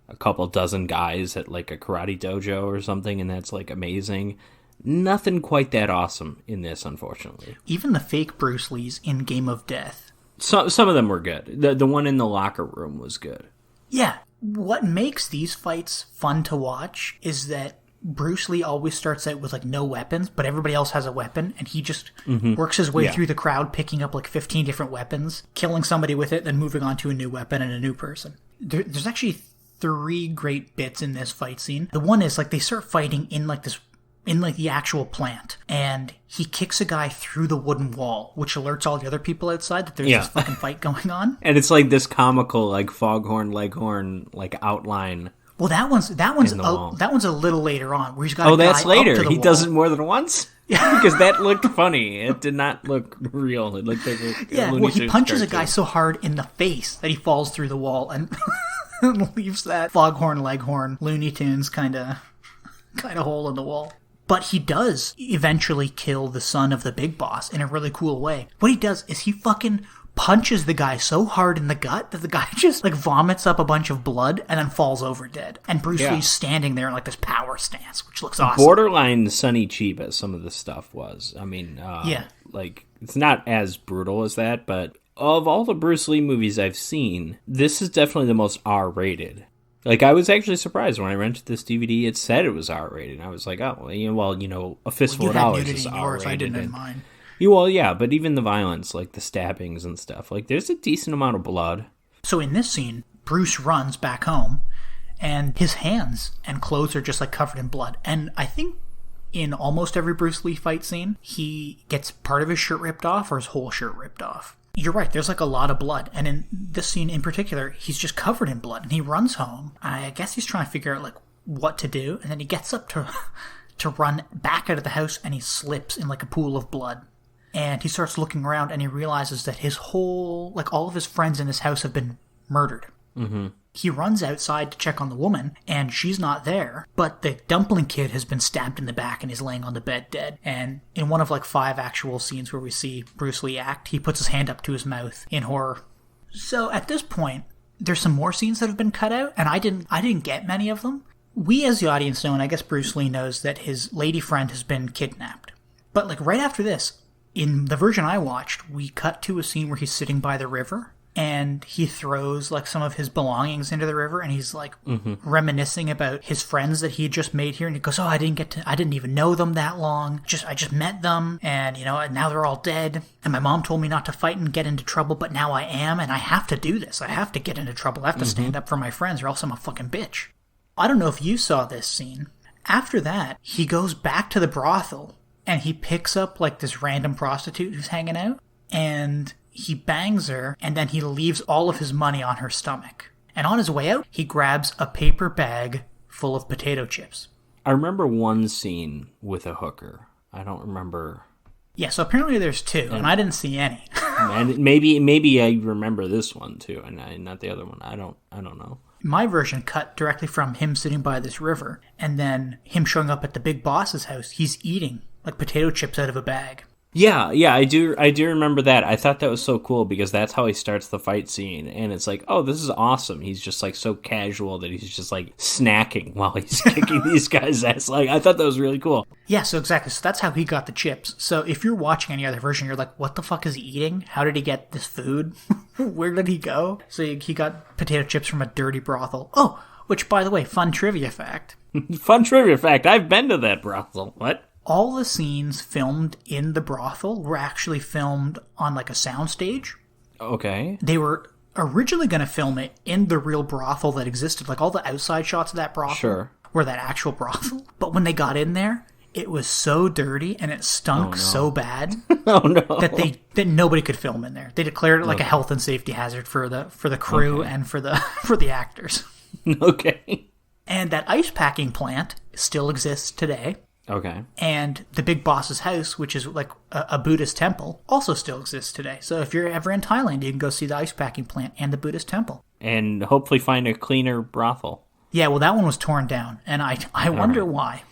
a couple dozen guys at, like, a karate dojo or something, and that's, like, amazing. Nothing quite that awesome in this, unfortunately. Even the fake Bruce Lees in Game of Death. Some of them were good. The one in the locker room was good. Yeah. What makes these fights fun to watch is that Bruce Lee always starts out with, like, no weapons, but everybody else has a weapon, and he just works his way through the crowd, picking up, like, 15 different weapons, killing somebody with it, then moving on to a new weapon and a new person. There's actually 3 great bits in this fight scene. The one is, like, they start fighting in the actual plant, and he kicks a guy through the wooden wall, which alerts all the other people outside that there's this fucking fight going on. And it's like this comical, like, Foghorn Leghorn, like, outline. Well, that one's a little later on, where he's got. Oh, that's later. He does it more than once. Yeah, because that looked funny. It did not look real. It looked like a Looney he Tunes punches cartoon. a guy so hard in the face that he falls through the wall and leaves that Foghorn Leghorn Looney Tunes kind of hole in the wall. But he does eventually kill the son of the big boss in a really cool way. What he does is he fucking punches the guy so hard in the gut that the guy just, like, vomits up a bunch of blood and then falls over dead. And Bruce Lee's standing there in, like, this power stance, which looks awesome. Borderline Sonny Chiba, some of the stuff was. I mean, like, it's not as brutal as that, but of all the Bruce Lee movies I've seen, this is definitely the most R-rated. Like, I was actually surprised when I rented this DVD. It said it was R-rated. I was like, oh, well, A Fistful of Dollars is R-rated. I didn't in mine. Well, yeah, but even the violence, like the stabbings and stuff, like, there's a decent amount of blood. So in this scene, Bruce runs back home, and his hands and clothes are just, like, covered in blood. And I think in almost every Bruce Lee fight scene, he gets part of his shirt ripped off or his whole shirt ripped off. You're right, there's, like, a lot of blood. And in this scene in particular, he's just covered in blood. And he runs home. I guess he's trying to figure out, like, what to do. And then he gets up to run back out of the house, and he slips in, like, a pool of blood. And he starts looking around, and he realizes that all of his friends in his house have been murdered. Mm-hmm. He runs outside to check on the woman, and she's not there. But the dumpling kid has been stabbed in the back and is laying on the bed dead. And in one of, like, 5 actual scenes where we see Bruce Lee act, he puts his hand up to his mouth in horror. So at this point, there's some more scenes that have been cut out, and I didn't get many of them. We as the audience know, and I guess Bruce Lee knows, that his lady friend has been kidnapped. But, like, right after this, in the version I watched, we cut to a scene where he's sitting by the river, and he throws, like, some of his belongings into the river, and he's, like, reminiscing about his friends that he had just made here, and he goes, I didn't even know them that long, I just met them, and, now they're all dead, and my mom told me not to fight and get into trouble, but now I am, and I have to do this, I have to get into trouble, I have to stand up for my friends, or else I'm a fucking bitch. I don't know if you saw this scene. After that, he goes back to the brothel, and he picks up, like, this random prostitute who's hanging out, and he bangs her, and then he leaves all of his money on her stomach. And on his way out, he grabs a paper bag full of potato chips. I remember one scene with a hooker. I don't remember. Yeah, so apparently there's 2, and I didn't see any. And maybe I remember this one too, and not the other one. I don't know. My version cut directly from him sitting by this river, and then him showing up at the big boss's house. He's eating, like, potato chips out of a bag. Yeah, I do remember that. I thought that was so cool because that's how he starts the fight scene, and it's like, oh, this is awesome. He's just like so casual that he's just like snacking while he's kicking these guys' ass. Like, I thought that was really cool. Yeah, so exactly. So that's how he got the chips. So if you're watching any other version, you're like, what the fuck is he eating? How did he get this food? Where did he go? So he got potato chips from a dirty brothel. Oh, which, by the way, fun trivia fact. Fun trivia fact. I've been to that brothel. What? All the scenes filmed in the brothel were actually filmed on like a soundstage. Okay. They were originally going to film it in the real brothel that existed. Like all the outside shots of that brothel were that actual brothel. But when they got in there, it was so dirty and it stunk so bad that nobody could film in there. They declared it like a health and safety hazard for the crew and for the actors. Okay. And that ice packing plant still exists today. Okay. And the Big Boss's house, which is like a Buddhist temple, also still exists today. So if you're ever in Thailand, you can go see the ice packing plant and the Buddhist temple. And hopefully find a cleaner brothel. Yeah, well, that one was torn down, and I wonder why.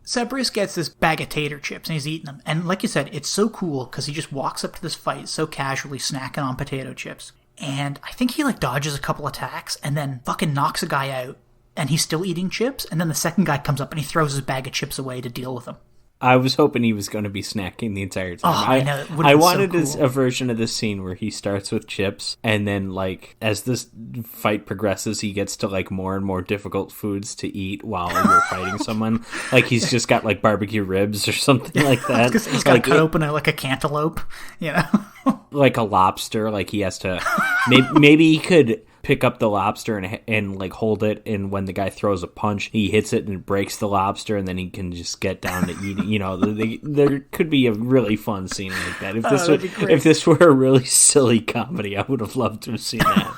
So Bruce gets this bag of tater chips, and he's eating them. And like you said, it's so cool, because he just walks up to this fight so casually, snacking on potato chips. And I think he like dodges a couple attacks, and then fucking knocks a guy out. And he's still eating chips, and then the second guy comes up and he throws his bag of chips away to deal with him. I was hoping he was going to be snacking the entire time. Oh, I know. I wanted so cool. A version of this scene where he starts with chips, and then, like, as this fight progresses, he gets to, like, more and more difficult foods to eat while you're fighting someone. Like, he's just got, like, barbecue ribs or something like that. He's got like, to cut open like a cantaloupe, you know? Like a lobster, like he has to... maybe he could... pick up the lobster and like hold it, and when the guy throws a punch, he hits it and it breaks the lobster, and then he can just get down to eating. You know, there could be a really fun scene like that. If this were a really silly comedy, I would have loved to have seen that.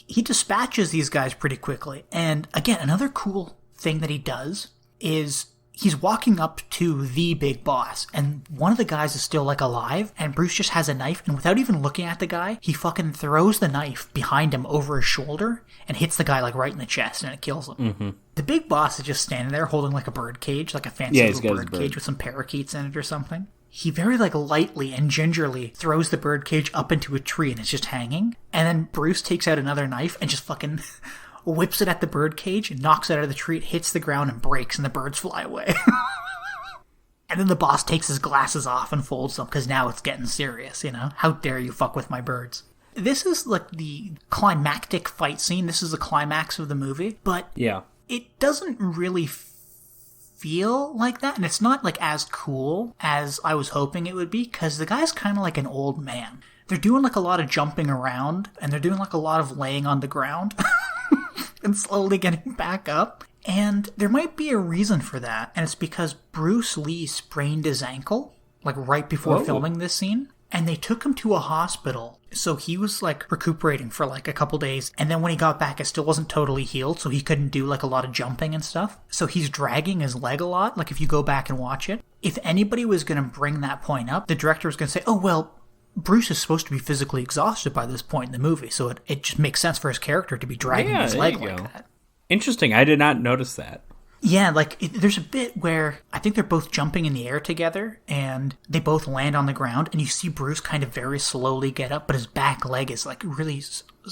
He dispatches these guys pretty quickly, and again, another cool thing that he does is he's walking up to the big boss, and one of the guys is still, like, alive, and Bruce just has a knife, and without even looking at the guy, he fucking throws the knife behind him over his shoulder and hits the guy, like, right in the chest, and it kills him. Mm-hmm. The big boss is just standing there holding, like, a bird cage, like a fancy little bird cage with some parakeets in it or something. He very, like, lightly and gingerly throws the bird cage up into a tree, and it's just hanging, and then Bruce takes out another knife and just fucking... whips it at the bird cage, knocks it out of the tree, it hits the ground and breaks, and the birds fly away. And then the boss takes his glasses off and folds them, because now it's getting serious, you know? How dare you fuck with my birds? This is, like, the climactic fight scene. This is the climax of the movie. But it doesn't really feel like that, and it's not, like, as cool as I was hoping it would be, because the guy's kind of like an old man. They're doing, like, a lot of jumping around, and they're doing, like, a lot of laying on the ground. And slowly getting back up. And there might be a reason for that. And it's because Bruce Lee sprained his ankle, like right before filming this scene. And they took him to a hospital. So he was like recuperating for like a couple days. And then when he got back, it still wasn't totally healed. So he couldn't do like a lot of jumping and stuff. So he's dragging his leg a lot. Like if you go back and watch it. If anybody was going to bring that point up, the director was going to say, oh, well, Bruce is supposed to be physically exhausted by this point in the movie, so it just makes sense for his character to be dragging his leg like that. Interesting. I did not notice that. Yeah, like, there's a bit where I think they're both jumping in the air together, and they both land on the ground, and you see Bruce kind of very slowly get up, but his back leg is, like, really,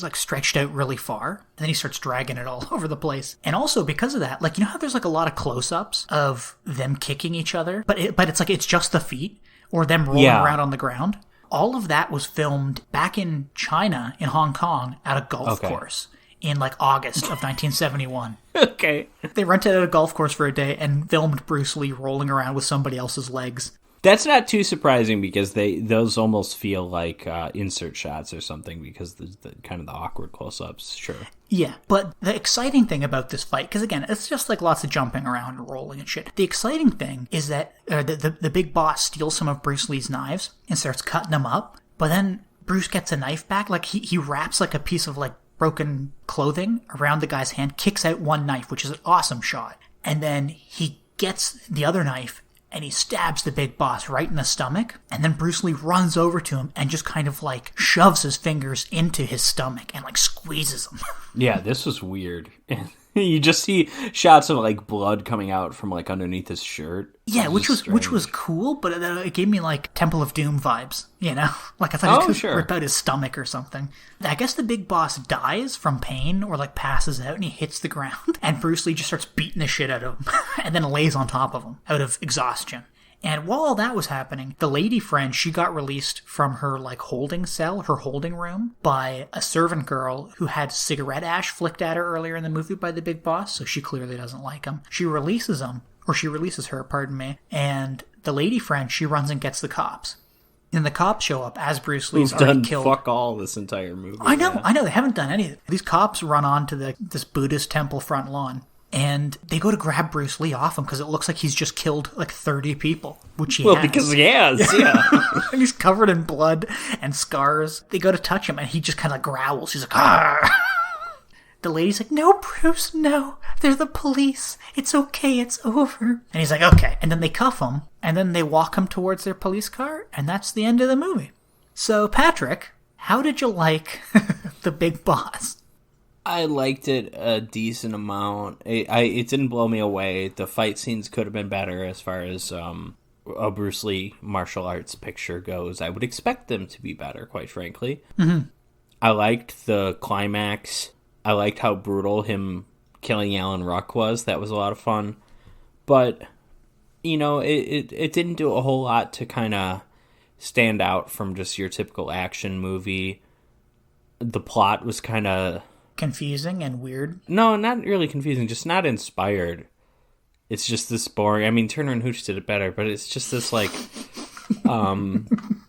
like, stretched out really far, and then he starts dragging it all over the place. And also, because of that, like, you know how there's, like, a lot of close-ups of them kicking each other, but it's, like, it's just the feet, or them rolling around on the ground? All of that was filmed back in China, in Hong Kong, at a golf course in like August of 1971. Okay. They rented out a golf course for a day and filmed Bruce Lee rolling around with somebody else's legs. That's not too surprising because those almost feel like insert shots or something because the kind of the awkward close-ups, sure. Yeah, but the exciting thing about this fight, because again, it's just like lots of jumping around and rolling and shit. The exciting thing is that the big boss steals some of Bruce Lee's knives and starts cutting them up, but then Bruce gets a knife back, like he wraps like a piece of like broken clothing around the guy's hand, kicks out one knife, which is an awesome shot, and then he gets the other knife and he stabs the big boss right in the stomach, and then Bruce Lee runs over to him and just kind of like shoves his fingers into his stomach and like squeezes him. Yeah, this was weird. You just see shots of like blood coming out from like underneath his shirt. Yeah, which was cool, but it gave me like Temple of Doom vibes, you know? Like I thought he was going to rip out his stomach or something. I guess the big boss dies from pain or like passes out and he hits the ground and Bruce Lee just starts beating the shit out of him and then lays on top of him out of exhaustion. And while all that was happening, the lady friend, she got released from her like holding cell, her holding room, by a servant girl who had cigarette ash flicked at her earlier in the movie by the big boss, so she clearly doesn't like him. She releases her, pardon me, and the lady friend, she runs and gets the cops. And the cops show up as Bruce Lee's already killed. Fuck all this entire movie. I know, they haven't done anything. These cops run onto this Buddhist temple front lawn. And they go to grab Bruce Lee off him because it looks like he's just killed like 30 people, which he has. Well, because he has, yeah. And he's covered in blood and scars. They go to touch him and he just kind of growls. He's like, "Arr!" The lady's like, "No, Bruce, no. They're the police. It's okay, it's over." And he's like, "Okay." And then they cuff him and then they walk him towards their police car and that's the end of the movie. So, Patrick, how did you like The Big Boss? I liked it a decent amount. It didn't blow me away. The fight scenes could have been better as far as a Bruce Lee martial arts picture goes. I would expect them to be better, quite frankly. Mm-hmm. I liked the climax. I liked how brutal him killing Alan Ruck was. That was a lot of fun. But, you know, it didn't do a whole lot to kind of stand out from just your typical action movie. The plot was kind of confusing and weird. No, not really confusing, just not inspired. It's just this boring. I mean, Turner and Hooch did it better, but it's just this like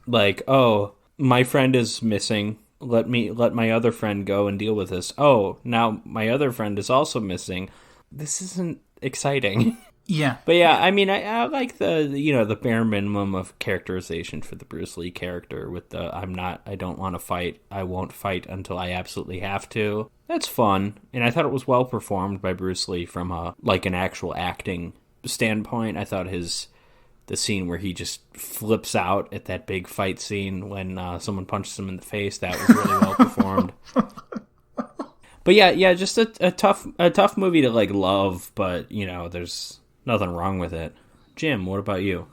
like, oh, my friend is missing. Let my other friend go and deal with this. Oh, now my other friend is also missing. This isn't exciting. Yeah. But yeah, I mean, I like the bare minimum of characterization for the Bruce Lee character with the I don't want to fight. I won't fight until I absolutely have to. That's fun. And I thought it was well performed by Bruce Lee from an actual acting standpoint. I thought the scene where he just flips out at that big fight scene when someone punches him in the face, that was really well performed. But yeah, just a tough movie to like love, but you know, there's nothing wrong with it. Jim, what about you?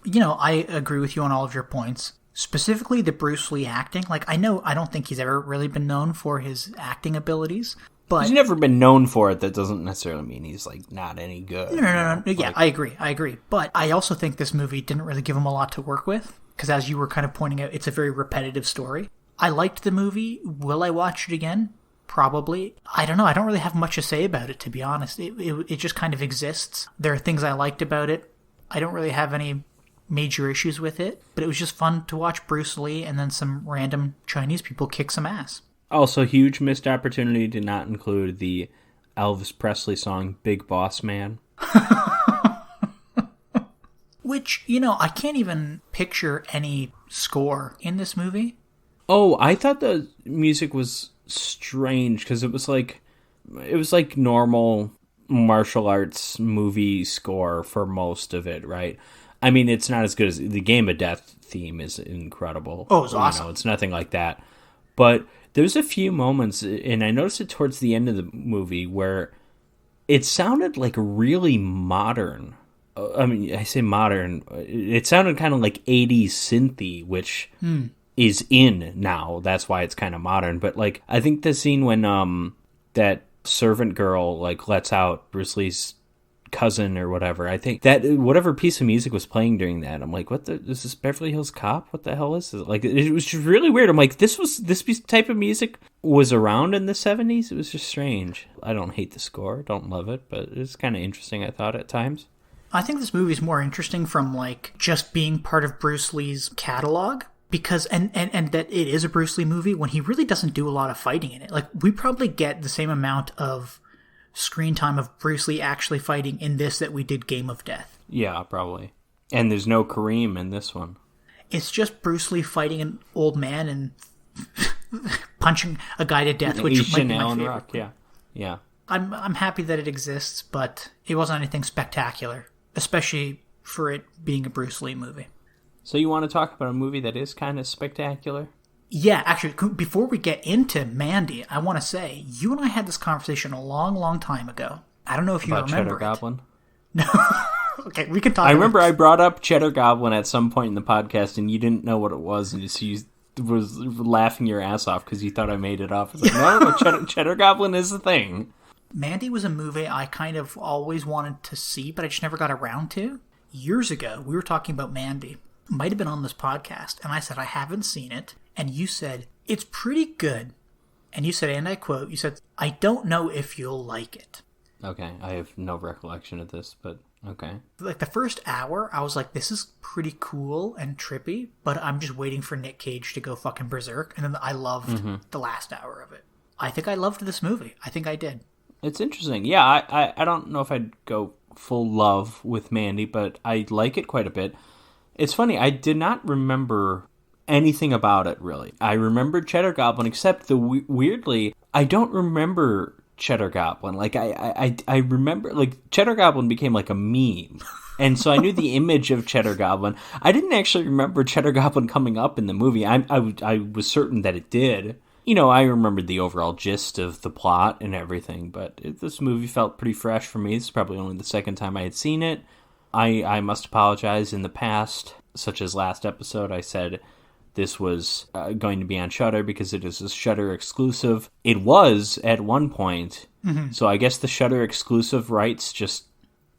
You know, I agree with you on all of your points. Specifically the Bruce Lee acting. Like, I don't think he's ever really been known for his acting abilities, but he's never been known for it. That doesn't necessarily mean he's like not any good. No. Yeah, I agree. But I also think this movie didn't really give him a lot to work with, because as you were kind of pointing out, it's a very repetitive story. I liked the movie. Will I watch it again? Probably. I don't know. I don't really have much to say about it, to be honest. It just kind of exists. There are things I liked about it. I don't really have any major issues with it, but it was just fun to watch Bruce Lee and then some random Chinese people kick some ass. Also, huge missed opportunity to not include the Elvis Presley song Big Boss Man. Which, you know, I can't even picture any score in this movie. Oh, I thought the music was strange because it was like normal martial arts movie score for most of it, right? I mean, it's not as good as the Game of Death theme is incredible. Oh, it's awesome. You know, it's nothing like that. But there's a few moments, and I noticed it towards the end of the movie, where it sounded like really modern. I mean, I say modern. It sounded kind of like 80s synthy, which is in now. That's why it's kind of modern. But like, I think the scene when that servant girl like lets out Bruce Lee's cousin or whatever, I think that whatever piece of music was playing during that, I'm like, is this Beverly Hills Cop? What the hell is this? Like, it was just really weird. I'm like, this type of music was around in the 70s. It was just strange. I don't hate the score, don't love it, but it's kind of interesting, I thought, at times. I think this movie is more interesting from like just being part of Bruce Lee's catalog, because and that it is a Bruce Lee movie when he really doesn't do a lot of fighting in it. Like, we probably get the same amount of screen time of Bruce Lee actually fighting in this that we did Game of Death. Yeah, probably. And there's no Kareem in this one. It's just Bruce Lee fighting an old man and punching a guy to death, which might be my favorite. Rock, yeah. I'm happy that it exists, but it wasn't anything spectacular, especially for it being a Bruce Lee movie. So you want to talk about a movie that is kind of spectacular? Yeah, actually, before we get into Mandy, I want to say, you and I had this conversation a long, long time ago. I don't know if you about remember Cheddar Goblin? No. Okay, we can talk I remember I brought up Cheddar Goblin at some point in the podcast, and you didn't know what it was, and you was laughing your ass off because you thought I made it up. It's like, no, Cheddar Goblin is the thing. Mandy was a movie I kind of always wanted to see, but I just never got around to. Years ago, we were talking about Mandy. Might have been on this podcast, and I said, I haven't seen it. And you said, it's pretty good. And you said, and I quote, you said, I don't know if you'll like it. Okay, I have no recollection of this, but okay. Like the first hour, I was like, this is pretty cool and trippy, but I'm just waiting for Nick Cage to go fucking berserk. And then I loved the last hour of it. I think I loved this movie. I think I did. It's interesting. Yeah, I don't know if I'd go full love with Mandy, but I like it quite a bit. It's funny, I did not remember anything about it, really. I remembered Cheddar Goblin, except weirdly, I don't remember Cheddar Goblin. Like, I remember, like, Cheddar Goblin became like a meme. And so I knew the image of Cheddar Goblin. I didn't actually remember Cheddar Goblin coming up in the movie. I was certain that it did. You know, I remembered the overall gist of the plot and everything, but this movie felt pretty fresh for me. This is probably only the second time I had seen it. I must apologize. In the past, such as last episode, I said this was going to be on Shudder because it is a Shudder exclusive. It was at one point, so I guess the Shudder exclusive rights just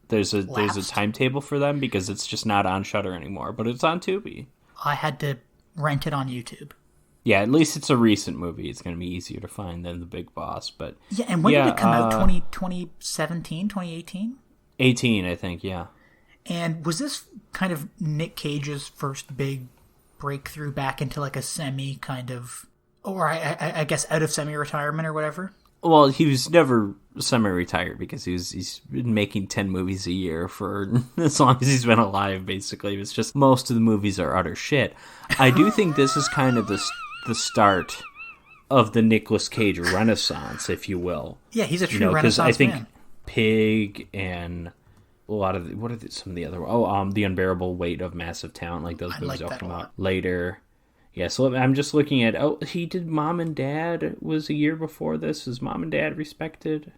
there's a timetable for them because it's just not on Shudder anymore, but it's on Tubi. I had to rent it on YouTube. Yeah, at least it's a recent movie. It's going to be easier to find than The Big Boss. But yeah, and when did it come out? 2017, 2018? 18, I think, yeah. And was this kind of Nick Cage's first big breakthrough back into like a semi kind of, or I guess out of semi-retirement or whatever? Well, he was never semi-retired because he's been making 10 movies a year for as long as he's been alive, basically. It's just most of the movies are utter shit. I do think this is kind of the start of the Nicolas Cage renaissance, if you will. Yeah, he's a true renaissance I think man. Pig and a lot of some of the other The Unbearable Weight of Massive Talent, like those movies will come out later. Yeah, so I'm just looking at he did Mom and Dad was a year before this. Is Mom and Dad respected?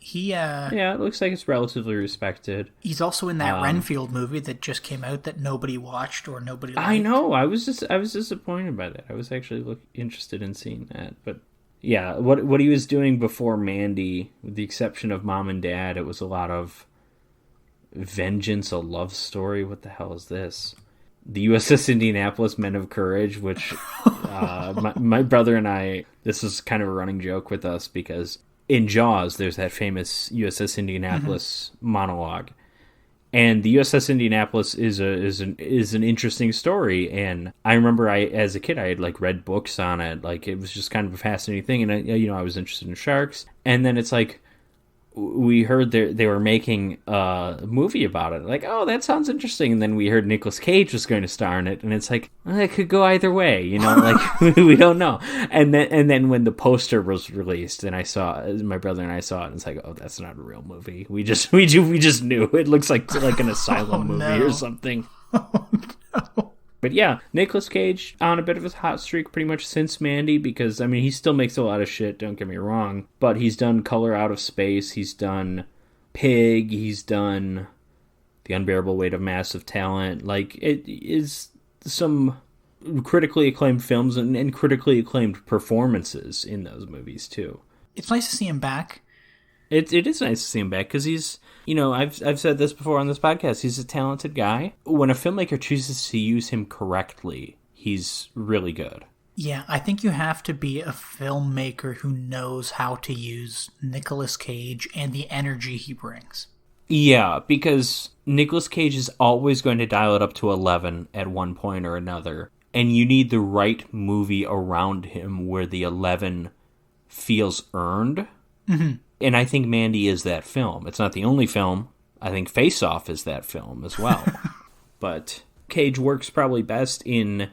Yeah, it looks like it's relatively respected. He's also in that Renfield movie that just came out that nobody watched or nobody liked. I know. I was disappointed by that. I was actually interested in seeing that, but yeah, what he was doing before Mandy, with the exception of Mom and Dad, it was a lot of Vengeance, a love story. What the hell is this? The USS Indianapolis, Men of Courage, which my brother and I, this is kind of a running joke with us because in Jaws, there's that famous USS Indianapolis monologue. And the USS Indianapolis is an interesting story. And I remember as a kid, I had like read books on it. Like it was just kind of a fascinating thing. And I was interested in sharks. And then it's like, we heard they were making a movie about it. Like, oh, that sounds interesting. And then we heard Nicolas Cage was going to star in it, and it's like, it could go either way, like we don't know. And then when the poster was released, and my brother and I saw it, and it's like, oh, that's not a real movie. We just knew it looks like an asylum movie or something. Oh, no. But yeah, Nicolas Cage on a bit of a hot streak pretty much since Mandy because, I mean, he still makes a lot of shit, don't get me wrong. But he's done Color Out of Space, he's done Pig, he's done The Unbearable Weight of Massive Talent. Like, it is some critically acclaimed films and critically acclaimed performances in those movies, too. It's nice to see him back. It is nice to see him back because he's, I've said this before on this podcast, he's a talented guy. When a filmmaker chooses to use him correctly, he's really good. Yeah, I think you have to be a filmmaker who knows how to use Nicolas Cage and the energy he brings. Yeah, because Nicolas Cage is always going to dial it up to 11 at one point or another, and you need the right movie around him where the 11 feels earned. Mm-hmm. And I think Mandy is that film. It's not the only film. I think Face Off is that film as well. But Cage works probably best in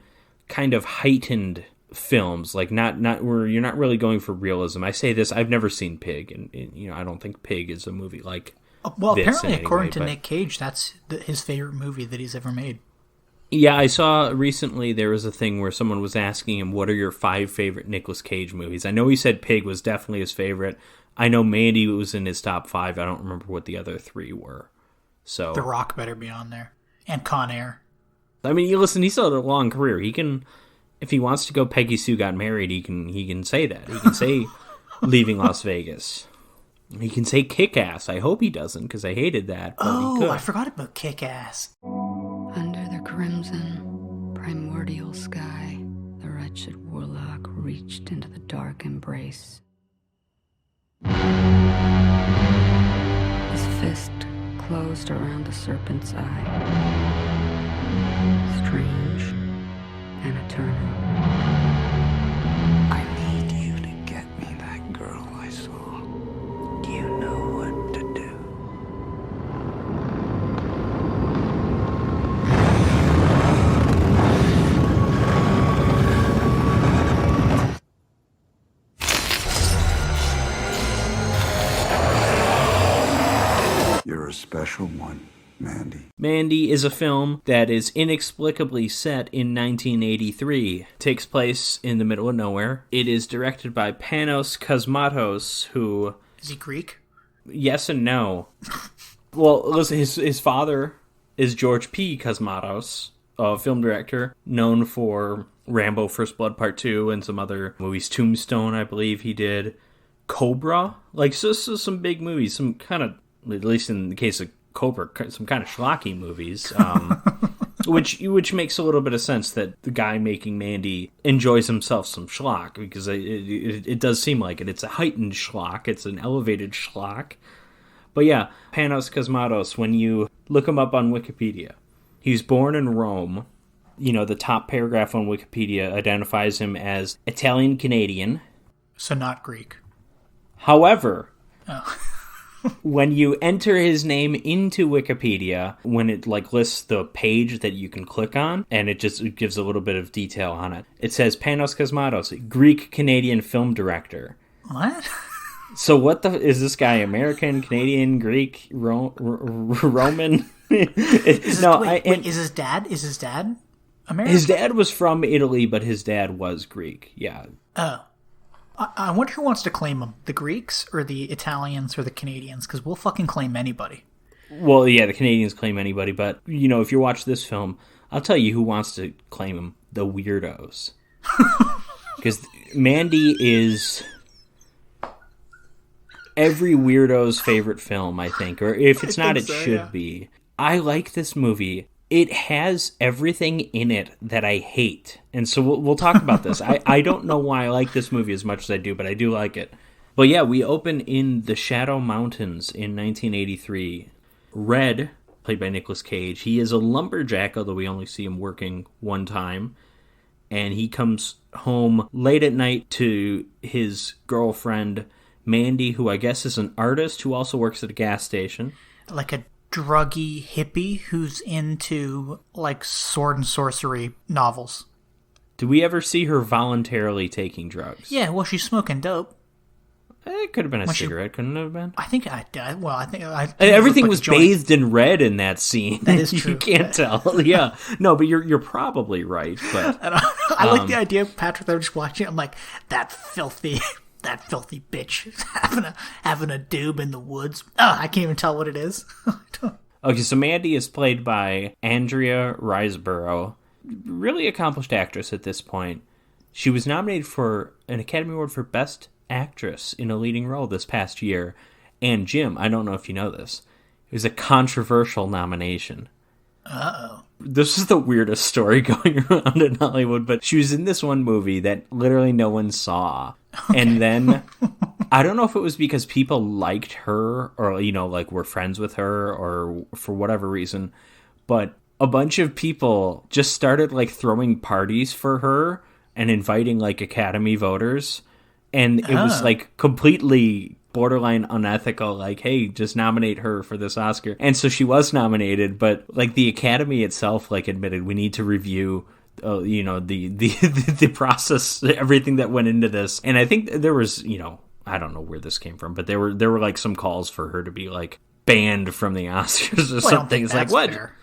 kind of heightened films, like not where you're not really going for realism. I say this, I've never seen Pig, and I don't think Pig is a movie like well, apparently, according to Nick Cage, that's his favorite movie that he's ever made. Yeah, I saw recently there was a thing where someone was asking him, what are your 5 favorite Nicolas Cage movies? I know he said Pig was definitely his favorite. I know Mandy was in his top 5. I don't remember what the other 3 were. So The Rock better be on there. And Con Air. I mean, you listen, he's had a long career. He can, if he wants to go Peggy Sue Got Married, he can say that. He can say Leaving Las Vegas. He can say Kick-Ass. I hope he doesn't, because I hated that. But he could. I forgot about Kick-Ass. Under the crimson, primordial sky, the wretched warlock reached into the dark embrace. His fist closed around the serpent's eye. Strange and eternal. I need you to get me that girl I saw. Do you know what to do? You're a special one, Mandy. Mandy is a film that is inexplicably set in 1983. It takes place in the middle of nowhere. It is directed by Panos Cosmatos, who... Is he Greek? Yes and no. Well, listen, his father is George P. Cosmatos, a film director known for Rambo First Blood Part 2 and some other movies. Tombstone, I believe he did. Cobra? Like, so some big movies. Some kind of, at least in the case of Cobra, some kind of schlocky movies. Which makes a little bit of sense that the guy making Mandy enjoys himself some schlock, because it does seem like it. It's a heightened schlock. It's an elevated schlock. But yeah, Panos Cosmatos, when you look him up on Wikipedia, he was born in Rome. You know, the top paragraph on Wikipedia identifies him as Italian-Canadian. So not Greek. However... when you enter his name into Wikipedia, when it lists the page that you can click on, and it gives a little bit of detail on it, it says Panos Cosmatos, Greek-Canadian film director. What? So what the... Is this guy American, Canadian, Greek, Roman? Is his dad American? His dad was from Italy, but his dad was Greek, yeah. Oh. I wonder who wants to claim him, the Greeks or the Italians or the Canadians, because we'll fucking claim anybody. Well, yeah, the Canadians claim anybody, but, you know, if you watch this film, I'll tell you who wants to claim him, the weirdos. Because Mandy is every weirdo's favorite film, I think, or if it's not, it should be. I like this movie. It has everything in it that I hate. And so we'll talk about this. I don't know why I like this movie as much as I do, but I do like it. But yeah, we open in the Shadow Mountains in 1983. Red, played by Nicolas Cage, he is a lumberjack, although we only see him working one time. And he comes home late at night to his girlfriend, Mandy, who I guess is an artist who also works at a gas station. Like a druggy hippie who's into sword and sorcery novels. Do we ever see her voluntarily taking drugs? Yeah, well, she's smoking dope. It could have been a cigarette, couldn't it have been? I think everything was bathed in red in that scene. That is true. You can't tell. Yeah, no, but you're probably right. But I like the idea of Patrick there just watching. I'm like, that filthy bitch having a doob in the woods. Oh, I can't even tell what it is. Okay, so Mandy is played by Andrea Riseborough, really accomplished actress at this point. She was nominated for an Academy Award for Best Actress in a Leading Role this past year. And Jim, I don't know if you know this, it was a controversial nomination. Uh-oh. This is the weirdest story going around in Hollywood, but she was in this one movie that literally no one saw. Okay. And then, I don't know if it was because people liked her or, were friends with her or for whatever reason, but a bunch of people just started, throwing parties for her and inviting, Academy voters. And it was, completely borderline unethical, hey, just nominate her for this Oscar. And so she was nominated, but the Academy itself admitted we need to review the process, everything that went into this. And I think there was, I don't know where this came from, but there were some calls for her to be banned from the Oscars or something. It's what? Fair.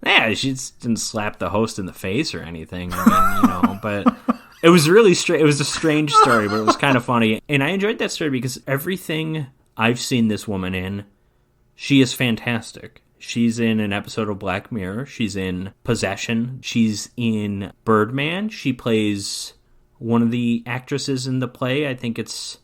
Yeah, she just didn't slap the host in the face or anything. I mean, but it was really strange. It was a strange story, but it was kind of funny. And I enjoyed that story because everything I've seen this woman in, she is fantastic. She's in an episode of Black Mirror. She's in Possession. She's in Birdman. She plays one of the actresses in the play. I think it's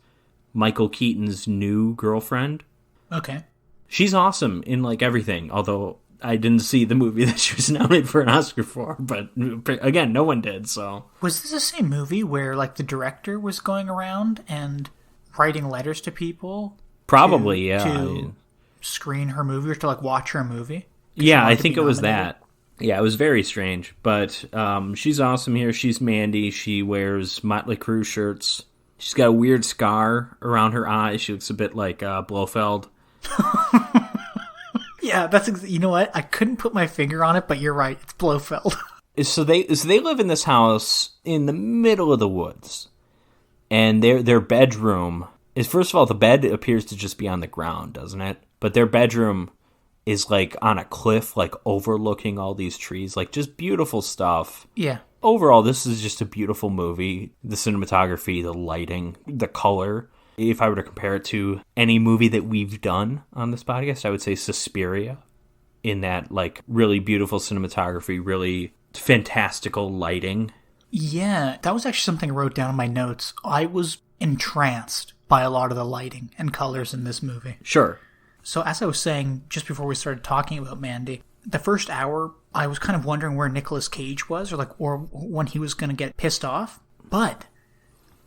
Michael Keaton's new girlfriend. Okay. She's awesome in, like, everything, although I didn't see the movie that she was nominated for an Oscar for, but again, no one did, so. Was this the same movie where, like, the director was going around and writing letters to people? Probably, To screen her movie or to, like, watch her movie? Yeah, I think it was that. Yeah, it was very strange, but she's awesome here. She's Mandy. She wears Motley Crue shirts. She's got a weird scar around her eye. She looks a bit like Blofeld. Yeah, you know what? I couldn't put my finger on it, but you're right. It's Blofeld. So they live in this house in the middle of the woods, and their bedroom is, first of all, the bed appears to just be on the ground, doesn't it? But their bedroom is like on a cliff, like overlooking all these trees, like just beautiful stuff. Yeah. Overall, this is just a beautiful movie. The cinematography, the lighting, the color. If I were to compare it to any movie that we've done on this podcast, I would say Suspiria, in that, like, really beautiful cinematography, really fantastical lighting. Yeah, that was actually something I wrote down in my notes. I was entranced by a lot of the lighting and colors in this movie. Sure. So as I was saying, just before we started talking about Mandy, the first hour, I was kind of wondering where Nicolas Cage was, or when he was going to get pissed off. But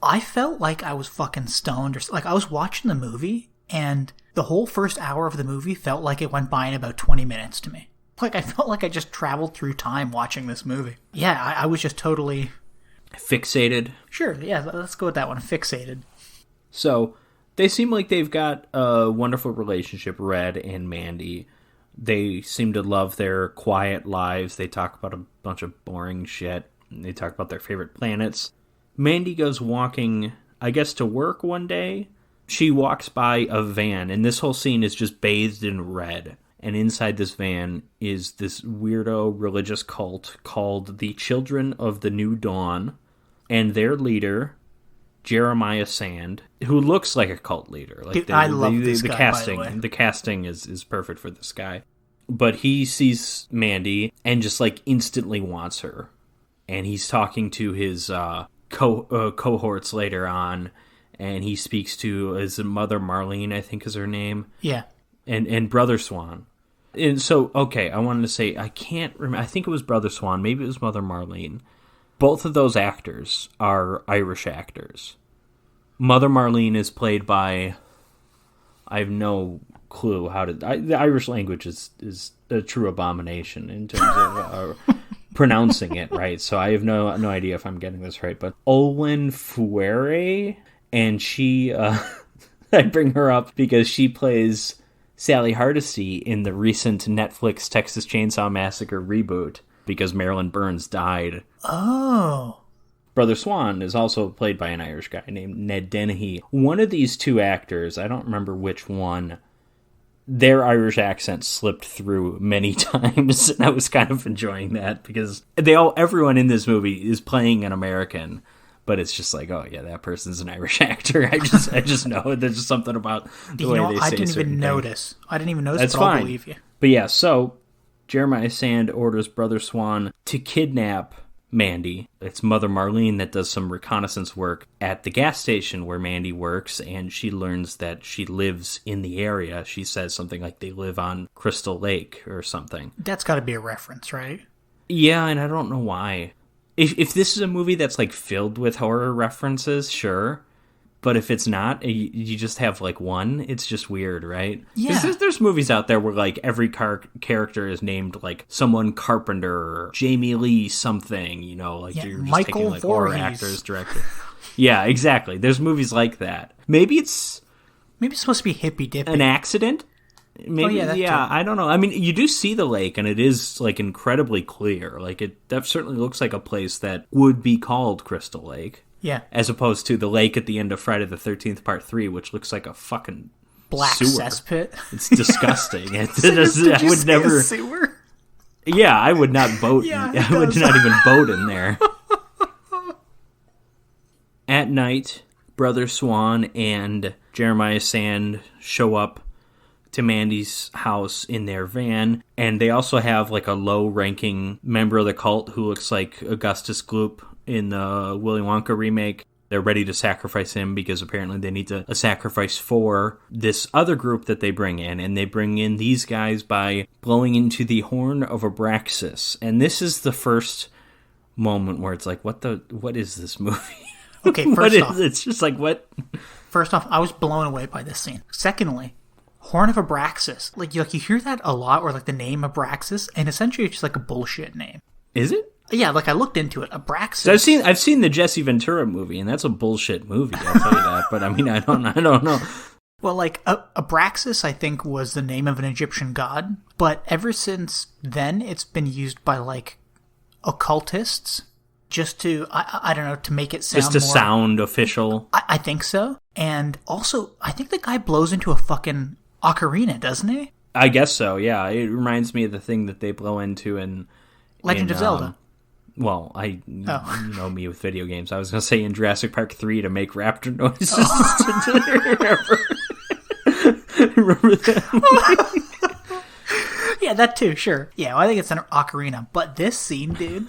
I felt like I was fucking stoned, or like I was watching the movie, and the whole first hour of the movie felt like it went by in about 20 minutes to me. Like I felt like I just traveled through time watching this movie. Yeah, I was just totally fixated. Sure, yeah, let's go with that one. Fixated. So they seem like they've got a wonderful relationship, Red and Mandy. They seem to love their quiet lives. They talk about a bunch of boring shit. They talk about their favorite planets. Mandy goes walking, I guess, to work one day. She walks by a van, and this whole scene is just bathed in red. And inside this van is this weirdo religious cult called the Children of the New Dawn, and their leader, Jeremiah Sand, who looks like a cult leader. Like I love this guy, casting. by the way. The casting is perfect for this guy. But he sees Mandy and just, like, instantly wants her. And he's talking to his cohorts later on, and he speaks to his mother, Marlene, I think is her name. Yeah. And Brother Swan. And so, okay, I wanted to say, I can't remember, I think it was Brother Swan, maybe it was Mother Marlene. Both of those actors are Irish actors. Mother Marlene is played by, I have no clue how to, the Irish language is a true abomination in terms of pronouncing it right, so I have no idea if I'm getting this right, but Olwen Fouere, and she, I bring her up because she plays Sally Hardesty in the recent Netflix Texas Chainsaw Massacre reboot, because Marilyn Burns died. Oh. Brother Swan is also played by an Irish guy named Ned Dennehy. One of these two actors, I don't remember which one, their Irish accent slipped through many times, and I was kind of enjoying that, because everyone in this movie is playing an American, but it's just like, oh yeah, that person's an Irish actor. I just know there's just something about the way they say I didn't certain even things. notice. I didn't even notice. That's but fine. I'll believe you. But yeah, so Jeremiah Sand orders Brother Swan to kidnap Mandy. It's Mother Marlene that does some reconnaissance work at the gas station where Mandy works, and she learns that she lives in the area. She says something like they live on Crystal Lake or something. That's got to be a reference, right? Yeah, and I don't know why. If this is a movie that's, like, filled with horror references, sure. But if it's not, you just have, like, one, it's just weird, right? Yeah. 'Cause there's movies out there where, like, every character is named, like, someone Carpenter or Jamie Lee something, you know? Like, you're just Michael taking, like, horror Voorhees. actors, directors. Yeah, exactly. There's movies like that. Maybe it's supposed to be hippy dippy. an accident? Maybe, yeah, that too. I don't know. I mean, you do see the lake, and it is, like, incredibly clear. Like, that certainly looks like a place that would be called Crystal Lake. Yeah. As opposed to the lake at the end of Friday the 13th Part 3, which looks like a fucking Black sewer. cesspit. It's disgusting. Did you I would say never. a sewer? Yeah, I would not vote. Yeah, I would not even vote in there. At night, Brother Swan and Jeremiah Sand show up to Mandy's house in their van, and they also have like a low-ranking member of the cult who looks like Augustus Gloop in the Willy Wonka remake. They're ready to sacrifice him because apparently they need a sacrifice for this other group that they bring in, and they bring in these guys by blowing into the horn of Abraxas. And this is the first moment where it's like, what is this movie? Okay, first off, it's just like, what? First off, I was blown away by this scene. Secondly, Horn of Abraxas. Like you hear that a lot, or like the name Abraxas, and essentially it's just like a bullshit name. Is it? Yeah, like I looked into it. Abraxas. So I've seen the Jesse Ventura movie, and that's a bullshit movie. I'll tell you that. But I mean, I don't know. Well, like Abraxas, I think was the name of an Egyptian god, but ever since then, it's been used by like occultists, just to I don't know, to make it sound just to more, sound official. I think so, and also I think the guy blows into a fucking ocarina, doesn't he? I guess so. Yeah, it reminds me of the thing that they blow into in Legend of Zelda. Well, you know me with video games. I was going to say in Jurassic Park 3 to make raptor noises. Remember that? Yeah, that too, sure. Yeah, well, I think it's an ocarina. But this scene, dude,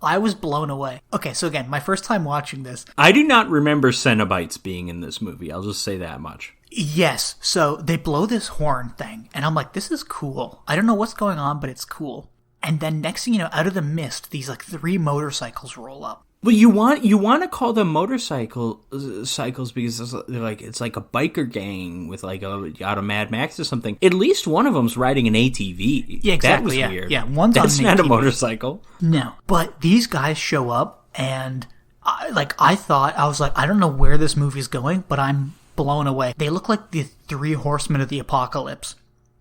I was blown away. Okay, so again, my first time watching this. I do not remember Cenobites being in this movie. I'll just say that much. Yes, so they blow this horn thing, and I'm like, this is cool. I don't know what's going on, but it's cool. And then next thing you know, out of the mist, these like 3 motorcycles roll up. Well, you want to call them cycles because it's like a biker gang with like out of Mad Max or something. At least one of them's riding an ATV. Yeah, exactly. That was weird. Yeah, one's That's on an not ATV. a motorcycle. No, but these guys show up, and I was like, I don't know where this movie's going, but I'm blown away. They look like the 3 horsemen of the apocalypse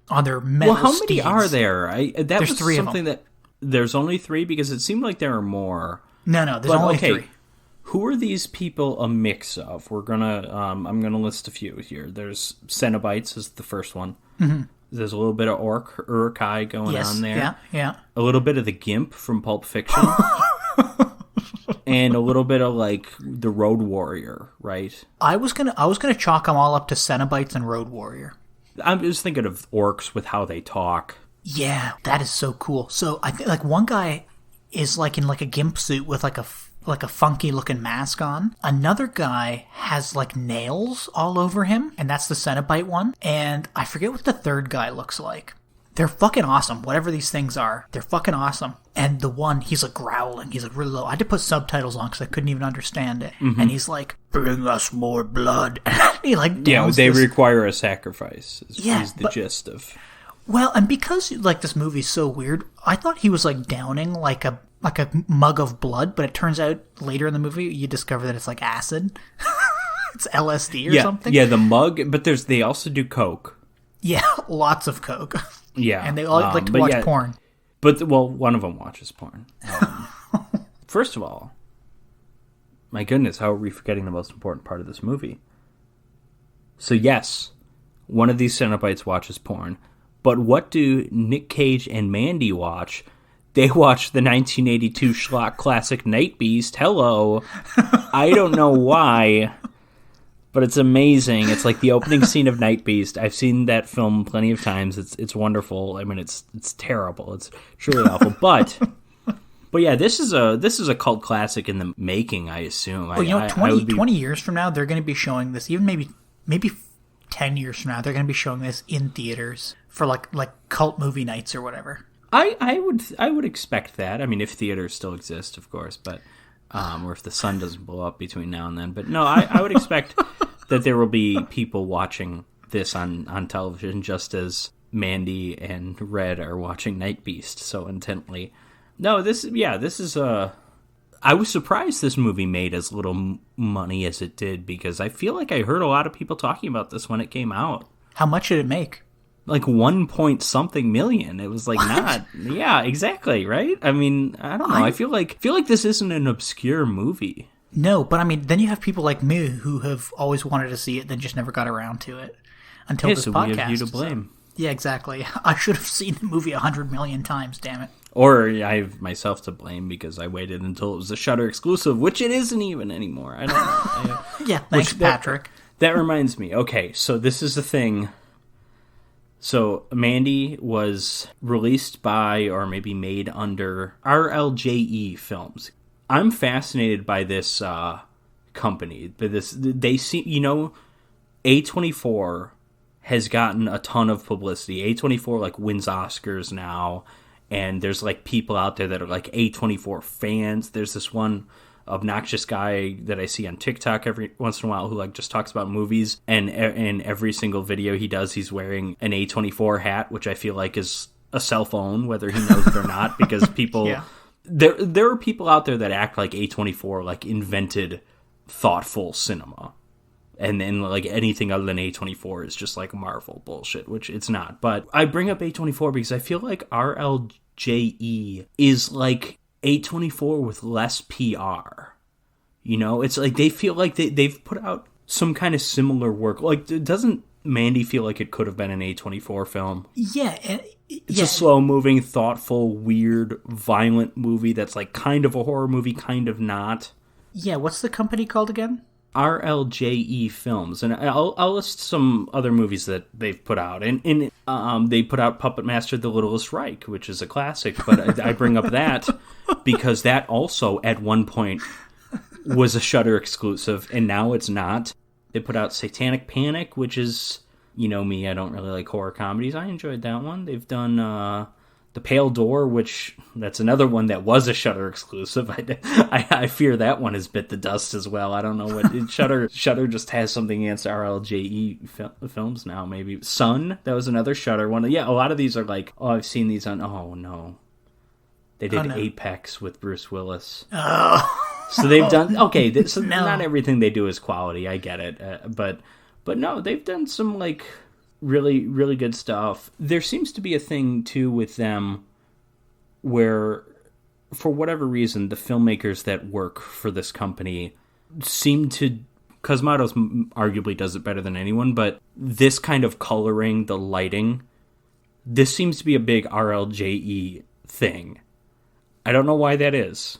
on their metal Well, how many steeds. are there? There's was 3 of something them. that there's only 3 because it seemed like there are more. No, there's only 3. Who are these people a mix of? We're gonna I'm gonna list a few here. There's Cenobites is the first one. Mm-hmm. There's a little bit of Uruk-hai going on there. Yeah. A little bit of the Gimp from Pulp Fiction. And a little bit of like the Road Warrior, right? I was gonna chalk them all up to Cenobites and Road Warrior. I'm just thinking of orcs with how they talk. Yeah, that is so cool. So I think like one guy is like in like a gimp suit with like a funky looking mask on. Another guy has like nails all over him, and that's the Cenobite one. And I forget what the third guy looks like. They're fucking awesome. Whatever these things are, they're fucking awesome. And the one, he's like growling. He's like really low. I had to put subtitles on because I couldn't even understand it. Mm-hmm. And he's like, "Bring us more blood." He like downs they this. require a sacrifice. Is the but, gist of. Well, and because like this movie's so weird, I thought he was like downing like a mug of blood, but it turns out later in the movie you discover that it's like acid. It's LSD or something. Yeah, the mug, but they also do coke. Yeah, lots of coke. Yeah. And they all like to watch porn. But one of them watches porn. First of all, my goodness, how are we forgetting the most important part of this movie? So yes, one of these Cenobites watches porn. But what do Nick Cage and Mandy watch? They watch the 1982 schlock classic Night Beast. Hello. I don't know why, but it's amazing. It's like the opening scene of Night Beast. I've seen that film plenty of times. It's wonderful. I mean, it's terrible. It's truly awful. But yeah, this is a cult classic in the making, I assume. Well, 20 years from now, they're going to be showing this. Even maybe 10 years from now, they're going to be showing this in theaters for like cult movie nights or whatever. I would expect that. I mean, if theaters still exist, of course, but or if the sun doesn't blow up between now and then. But no, I would expect that there will be people watching this on television, just as Mandy and Red are watching Night Beast so intently. No, this is I was surprised this movie made as little money as it did, because I feel like I heard a lot of people talking about this when it came out. How much did it make? Like 1 point something million. It was like not. Yeah, exactly, right? I mean, I don't know. I feel like this isn't an obscure movie. No, but I mean, then you have people like me who have always wanted to see it, then just never got around to it until this so podcast. We have you to blame. So, yeah, exactly. I should have seen the movie 100 million times. Damn it. Or I have myself to blame because I waited until it was a Shudder exclusive, which it isn't even anymore. I don't know. Yeah, thanks, Patrick. That reminds me. Okay, so this is the thing. So Mandy was released by, or maybe made under, RLJE Films. I'm fascinated by this company. They seem, A24 has gotten a ton of publicity. A24 like wins Oscars now, and there's like people out there that are like A24 fans. There's this one obnoxious guy that I see on TikTok every once in a while who like just talks about movies, and in every single video he does, he's wearing an A24 hat, which I feel like is a cell phone, whether he knows it or not, because people Yeah. there are people out there that act like A24 like invented thoughtful cinema. And then, like, anything other than A24 is just, like, Marvel bullshit, which it's not. But I bring up A24 because I feel like RLJE is, like, A24 with less PR. It's like they feel like they've put out some kind of similar work. Like, doesn't Mandy feel like it could have been an A24 film? Yeah. It's a slow-moving, thoughtful, weird, violent movie that's, like, kind of a horror movie, kind of not. Yeah, what's the company called again? RLJE Films, and I'll list some other movies that they've put out. And they put out Puppet Master: The Littlest Reich, which is a classic. But I bring up that because that also at one point was a Shudder exclusive, and now it's not. They put out Satanic Panic, which is, me, I don't really like horror comedies. I enjoyed that one. They've done The Pale Door, which that's another one that was a Shudder exclusive. I fear that one has bit the dust as well. I don't know what Shudder just has something against RLJE films now. Maybe Sun, that was another Shudder one. Yeah, a lot of these are like, oh, I've seen these on. Oh no, they did Apex with Bruce Willis. Oh. So they've done okay. So not everything they do is quality. I get it, but no, they've done some like really, really good stuff. There seems to be a thing, too, with them where, for whatever reason, the filmmakers that work for this company seem to... Cosmatos arguably does it better than anyone, but this kind of coloring, the lighting, this seems to be a big RLJE thing. I don't know why that is.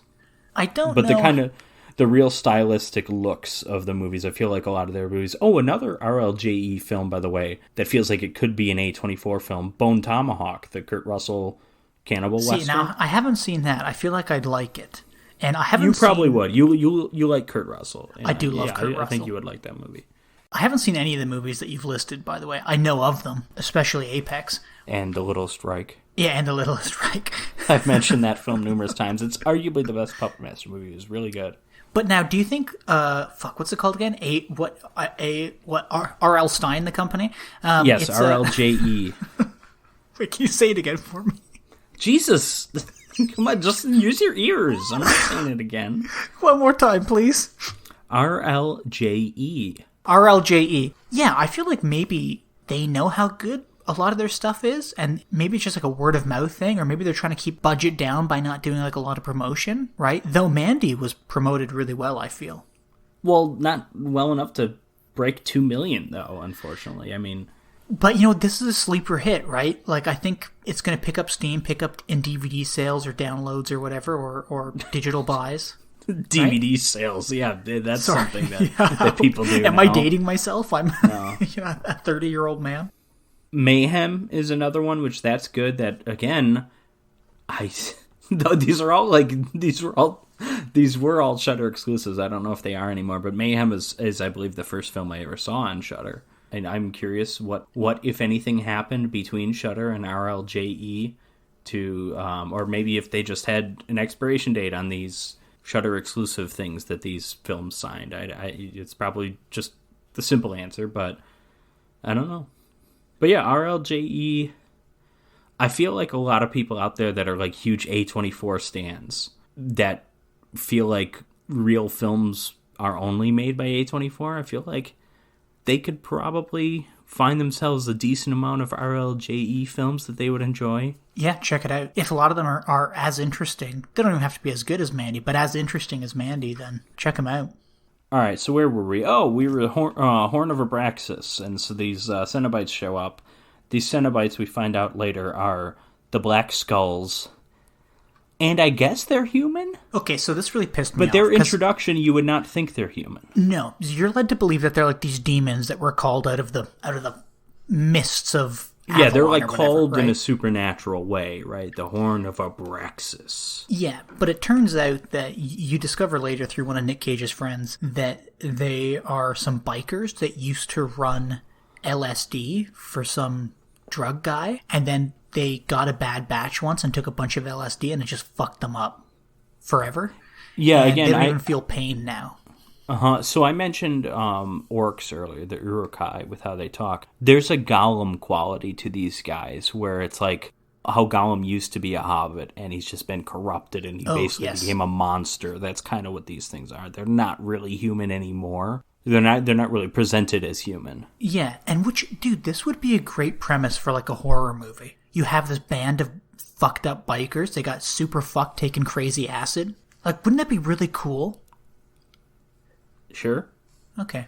I don't know. But the real stylistic looks of the movies, I feel like a lot of their movies... Oh, another RLJE film, by the way, that feels like it could be an A24 film, Bone Tomahawk, the Kurt Russell cannibal western. See, now, I haven't seen that. I feel like I'd like it. And I haven't You probably would. You like Kurt Russell. I do love Kurt Russell. I think you would like that movie. I haven't seen any of the movies that you've listed, by the way. I know of them, especially Apex. And The Littlest Reich. Yeah, and The Littlest Reich. I've mentioned that film numerous times. It's arguably the best Puppet Master movie. It was really good. But now, do you think, what's it called again? R.L. Stein, the company? Yes, RLJE. Wait, can you say it again for me? Jesus. Come on, just use your ears. I'm not saying it again. One more time, please. RLJE. RLJE. Yeah, I feel like maybe they know how good a lot of their stuff is, and maybe it's just like a word of mouth thing, or maybe they're trying to keep budget down by not doing like a lot of promotion, right? Though Mandy was promoted really well, I feel. Well, not well enough to break 2 million, though, unfortunately. I mean... But, this is a sleeper hit, right? Like, I think it's going to pick up steam, pick up in DVD sales or downloads or whatever, or digital buys. DVD right? sales, yeah, that's something that people do. Am now. I dating myself? I'm no. A 30-year-old man. Mayhem is another one, which that's good. That again, these were all Shudder exclusives. I don't know if they are anymore, but Mayhem is I believe the first film I ever saw on Shudder, and I'm curious what if anything happened between Shudder and RLJE to, or maybe if they just had an expiration date on these Shudder exclusive things that these films signed. It's probably just the simple answer, but I don't know. But yeah, RLJE, I feel like a lot of people out there that are like huge A24 stans that feel like real films are only made by A24, I feel like they could probably find themselves a decent amount of RLJE films that they would enjoy. Yeah, check it out. If a lot of them are as interesting, they don't even have to be as good as Mandy, but as interesting as Mandy, then check them out. All right, so where were we? Oh, we were Horn of Abraxas, and so these Cenobites show up. These Cenobites, we find out later, are the Black Skulls, And I guess they're human? Okay, so this really pissed me off. But their introduction, you would not think they're human. No, you're led to believe that they're like these demons that were called out of the mists of Avalon, they're like called right? in a supernatural way, right? The Horn of Abraxas. Yeah, but it turns out that you discover later through one of Nick Cage's friends that they are some bikers that used to run LSD for some drug guy, and then they got a bad batch once and took a bunch of LSD and it just fucked them up forever. Yeah, and again, they don't even feel pain now. So I mentioned orcs earlier, the Uruk-hai, with how they talk. There's a Gollum quality to these guys where it's like how Gollum used to be a hobbit and he's just been corrupted and he basically became a monster. That's kind of what these things are. They're not really human anymore. They're not really presented as human. Yeah, and dude, this would be a great premise for like a horror movie. You have this band of fucked up bikers. They got super fucked taking crazy acid. Like, wouldn't that be really cool? Sure. Okay.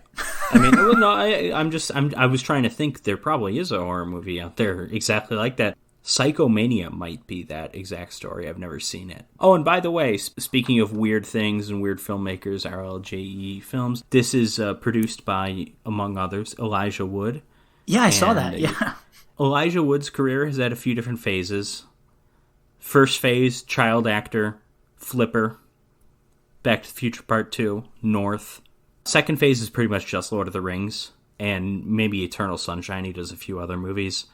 I mean, well, no, I was trying to think there probably is a horror movie out there exactly like that. Psychomania might be that exact story. I've never seen it. Oh, and by the way, speaking of weird things and weird filmmakers, RLJE Films, this is produced by, among others, Elijah Wood. Yeah, I saw that, yeah. Elijah Wood's career has had a few different phases. First phase, child actor, Flipper, Back to the Future Part 2, North. Second phase is pretty much just Lord of the Rings, and maybe Eternal Sunshine. He does a few other movies.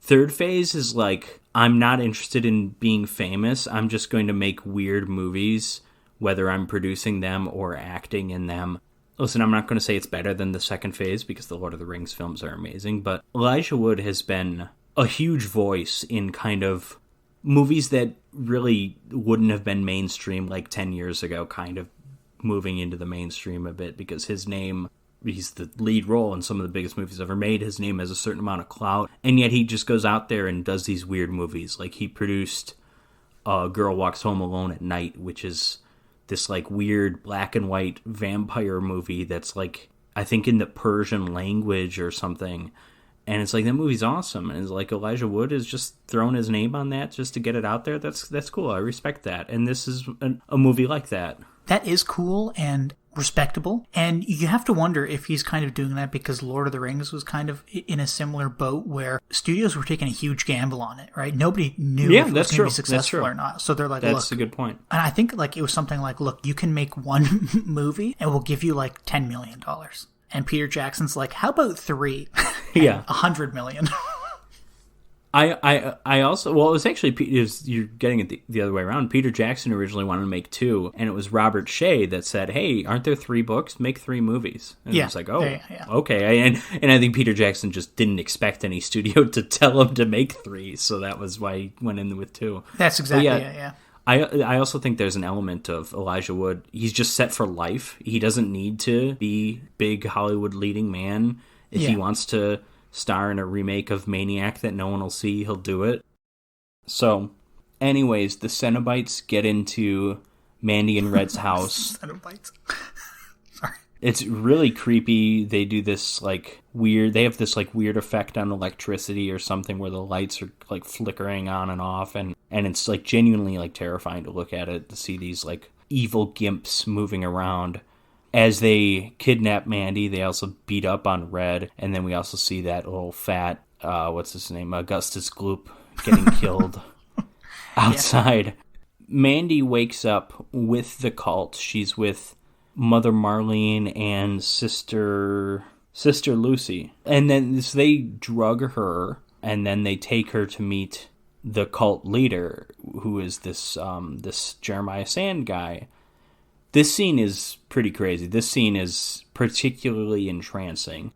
Third phase is like, I'm not interested in being famous. I'm just going to make weird movies, whether I'm producing them or acting in them. Listen, I'm not going to say it's better than the second phase because the Lord of the Rings films are amazing, but Elijah Wood has been a huge voice in kind of movies that really wouldn't have been mainstream like 10 years ago, kind of moving into the mainstream a bit because his name, he's the lead role in some of the biggest movies ever made. His name has a certain amount of clout, and yet he just goes out there and does these weird movies. Like he produced Girl Walks Home Alone at Night, which is this like weird black and white vampire movie that's like, I think in the Persian language or something. And it's like, that movie's awesome. And it's like Elijah Wood has just thrown his name on that just to get it out there. That's cool. I respect that. And this is a movie like that. That is cool and respectable. And you have to wonder if he's kind of doing that because Lord of the Rings was kind of in a similar boat where studios were taking a huge gamble on it, right? Nobody knew if it was going to be successful or not. So they're like, that's look. a good point. And I think like it was something like, look, you can make one movie and we'll give you like $10 million. And Peter Jackson's like, how about 3? Yeah. $100 million. I also, well, it was actually, you're getting it the other way around. Peter Jackson originally wanted to make 2, and it was Robert Shea that said, hey, aren't there 3 books? Make 3 movies. And yeah. It's like, oh, yeah. Okay. And I think Peter Jackson just didn't expect any studio to tell him to make 3, so that was why he went in with 2. That's exactly it, yeah. I also think there's an element of Elijah Wood. He's just set for life. He doesn't need to be big Hollywood leading man. If he wants to star in a remake of Maniac that no one will see, he'll do it. So, anyways, the Cenobites get into Mandy and Red's house. Cenobites. Sorry. It's really creepy. They do this like weird, they have this like weird effect on electricity or something where the lights are like flickering on and off, and it's like genuinely like terrifying to look at it, to see these like evil gimps moving around. As they kidnap Mandy, they also beat up on Red, and then we also see that little fat, what's his name, Augustus Gloop, getting killed outside. Yeah. Mandy wakes up with the cult. She's with Mother Marlene and Sister Lucy. And then so they drug her, and then they take her to meet the cult leader, who is this Jeremiah Sand guy. This scene is pretty crazy. This scene is particularly entrancing.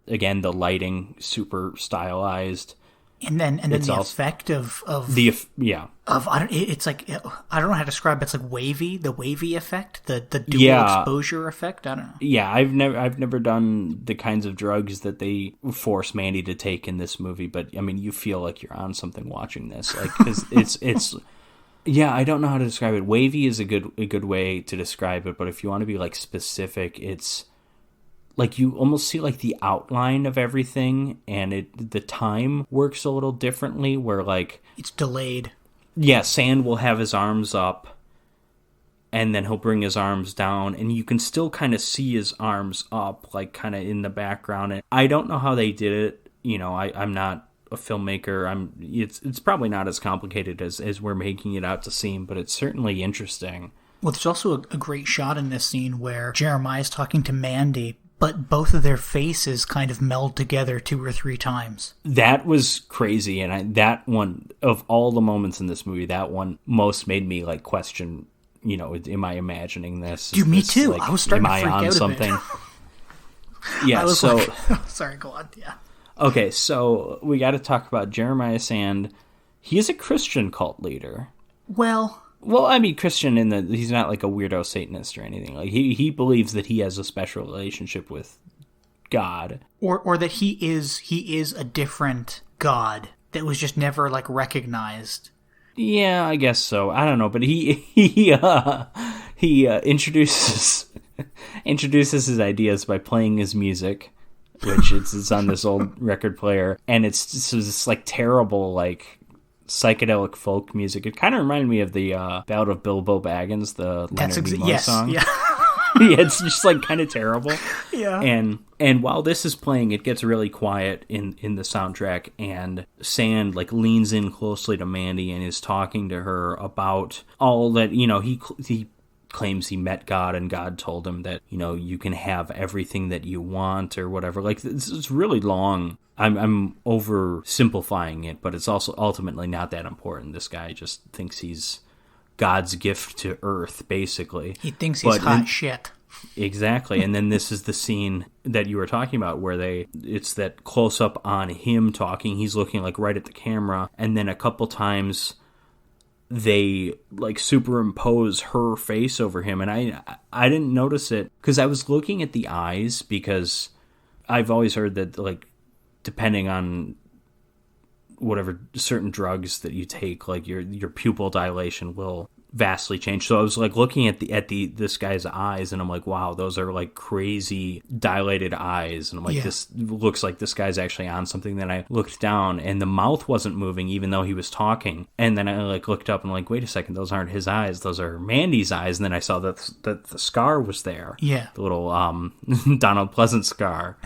Again, the lighting, super stylized. And then the effect of it's like, I don't know how to describe it. It's like wavy, the wavy effect, the dual exposure effect. I don't know. Yeah, I've never done the kinds of drugs that they force Mandy to take in this movie, but I mean, you feel like you're on something watching this, like, because it's. Yeah, I don't know how to describe it. Wavy is a good way to describe it, but if you want to be like specific, it's like you almost see like the outline of everything, and the time works a little differently, where like it's delayed. Yeah, Sand will have his arms up, and then he'll bring his arms down, and you can still kind of see his arms up, like kind of in the background. And I don't know how they did it. You know, I'm not a filmmaker. It's probably not as complicated as we're making it out to seem, but it's certainly interesting. Well, there's also a great shot in this scene where Jeremiah's talking to Mandy, but both of their faces kind of meld together 2 or 3 times. That was crazy, and that one, of all the moments in this movie, that one most made me like question, you know, am I imagining this? Dude, me too. I was starting to freak out something? a bit. Yeah, so... sorry, go on, yeah. Okay, so we got to talk about Jeremiah Sand. He is a Christian cult leader. Well, I mean, Christian he's not like a weirdo Satanist or anything. Like he believes that he has a special relationship with God, or that he is a different God that was just never like recognized. Yeah, I guess so. I don't know, but he introduces his ideas by playing his music, which it's on this old record player, and it's just this like terrible like psychedelic folk music. It kind of reminded me of the Ballad of Bilbo Baggins, the Leonard Nimoy song. Yeah. Yeah, it's just like kind of terrible. Yeah. And while this is playing, it gets really quiet in the soundtrack, and Sand like leans in closely to Mandy and is talking to her about all that, you know, he claims he met God and God told him that, you know, you can have everything that you want or whatever. Like, it's really long. I'm oversimplifying it, but it's also ultimately not that important. This guy just thinks he's God's gift to Earth, basically. He thinks he's hot shit. Exactly. And then this is the scene that you were talking about where it's that close up on him talking. He's looking like right at the camera, and then a couple times they like superimpose her face over him, and I didn't notice it because I was looking at the eyes, because I've always heard that like depending on whatever certain drugs that you take, like your pupil dilation will vastly change. So I was like looking at this guy's eyes, and I'm like, wow, those are like crazy dilated eyes, and I'm like, This looks like this guy's actually on something. Then I looked down, and the mouth wasn't moving even though he was talking, and then I like looked up and I'm like, wait a second, those aren't his eyes, those are Mandy's eyes. And then I saw that the scar was there, the little Donald Pleasant scar.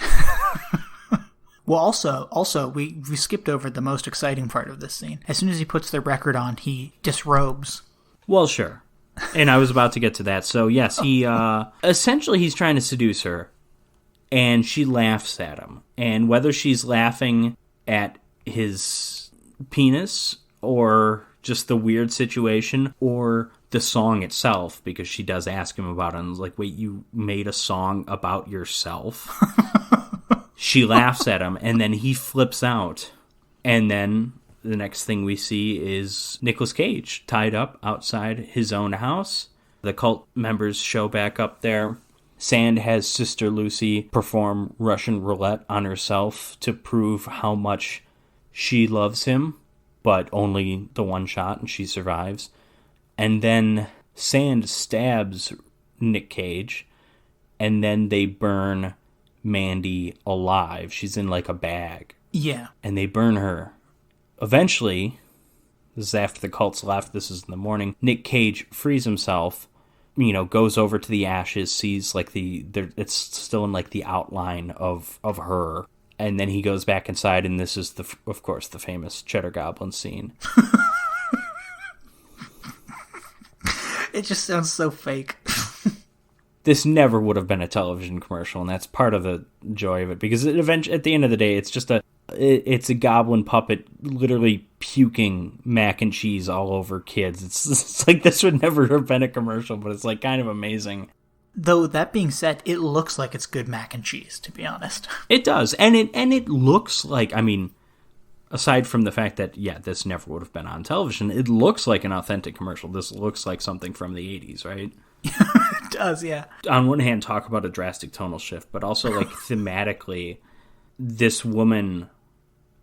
Well, also, we skipped over the most exciting part of this scene. As soon as he puts the record on, he disrobes. Well, sure. And I was about to get to that. So, yes, he essentially he's trying to seduce her, and she laughs at him. And whether she's laughing at his penis or just the weird situation or the song itself, because she does ask him about it, and I was like, wait, you made a song about yourself? She laughs at him, and then he flips out. And then the next thing we see is Nicolas Cage tied up outside his own house. The cult members show back up there. Sand has Sister Lucy perform Russian roulette on herself to prove how much she loves him, but only the one shot, and she survives. And then Sand stabs Nick Cage, and then they burn Mandy alive. She's in like a bag. Yeah. And they burn her. Eventually, this is after the cult's left, this is in the morning, Nick Cage frees himself, you know, goes over to the ashes, sees like it's still in like the outline of her, and then he goes back inside, and this is of course the famous Cheddar Goblin scene. It just sounds so fake. This never would have been a television commercial, and that's part of the joy of it, because at the end of the day, it's just it's a goblin puppet literally puking mac and cheese all over kids. It's like this would never have been a commercial, but it's like kind of amazing. Though that being said, it looks like it's good mac and cheese, to be honest. It does, and it looks like, I mean, aside from the fact that this never would have been on television, it looks like an authentic commercial. This looks like something from the 80s, right? It does, yeah. On one hand, talk about a drastic tonal shift, but also like thematically, this woman,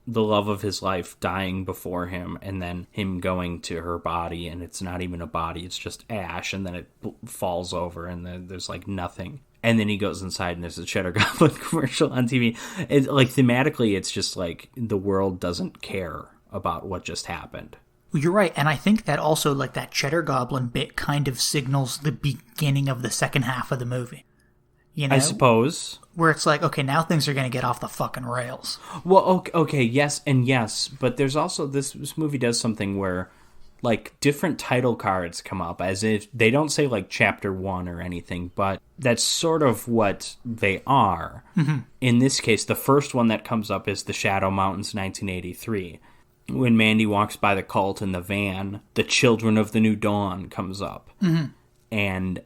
the love of his life, dying before him, and then him going to her body, and it's not even a body, it's just ash, and then it falls over, and then there's like nothing. And then he goes inside, and there's a Cheddar Goblin commercial on TV. Like thematically, it's just like the world doesn't care about what just happened You're right, and I think that also, like, that Cheddar Goblin bit kind of signals the beginning of the second half of the movie. You know? I suppose. Where it's like, okay, now things are going to get off the fucking rails. Well, okay, yes and yes, but there's also, this movie does something where, like, different title cards come up, as if they don't say, like, Chapter 1 or anything, but that's sort of what they are. Mm-hmm. In this case, the first one that comes up is The Shadow Mountains, 1983. When Mandy walks by the cult in the van, the Children of the New Dawn comes up. Mm-hmm. And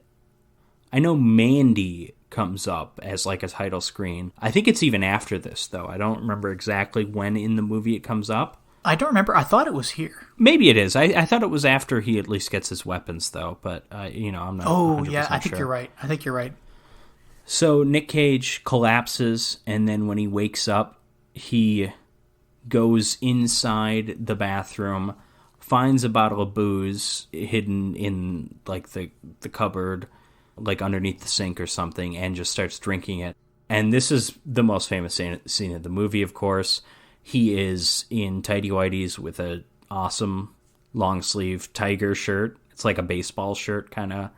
I know Mandy comes up as like a title screen. I think it's even after this, though. I don't remember exactly when in the movie it comes up. I don't remember. I thought it was here. Maybe it is. I thought it was after he at least gets his weapons, though. But, I'm not 100% yeah, I think sure. you're right. I think you're right. So Nick Cage collapses, and then when he wakes up, he goes inside the bathroom, finds a bottle of booze hidden in, like, the cupboard, like, underneath the sink or something, and just starts drinking it. And this is the most famous scene of the movie, of course. He is in tighty whities with a awesome long-sleeve tiger shirt. It's like a baseball shirt kind of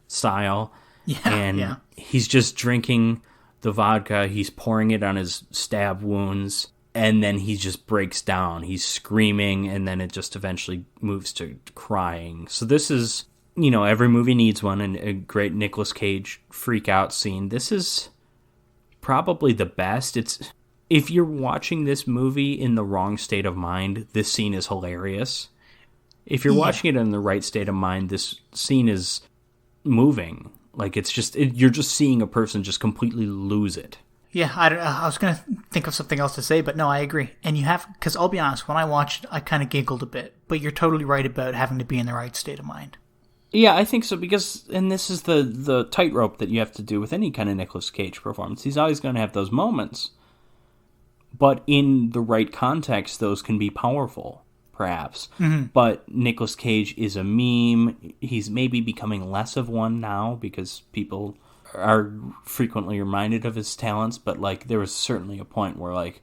style. Yeah, and he's just drinking the vodka. He's pouring it on his stab wounds. And then he just breaks down. He's screaming, and then it just eventually moves to crying. So this is, every movie needs one, and a great Nicolas Cage freak-out scene. This is probably the best. If you're watching this movie in the wrong state of mind, this scene is hilarious. If you're watching it in the right state of mind, this scene is moving. Like, you're just seeing a person just completely lose it. Yeah, I was going to think of something else to say, but no, I agree. And because I'll be honest, when I watched it, I kind of giggled a bit, but you're totally right about having to be in the right state of mind. Yeah, I think so, and this is the tightrope that you have to do with any kind of Nicolas Cage performance. He's always going to have those moments, but in the right context, those can be powerful, perhaps. Mm-hmm. But Nicolas Cage is a meme. He's maybe becoming less of one now, because people are frequently reminded of his talents, but, like, there was certainly a point where, like,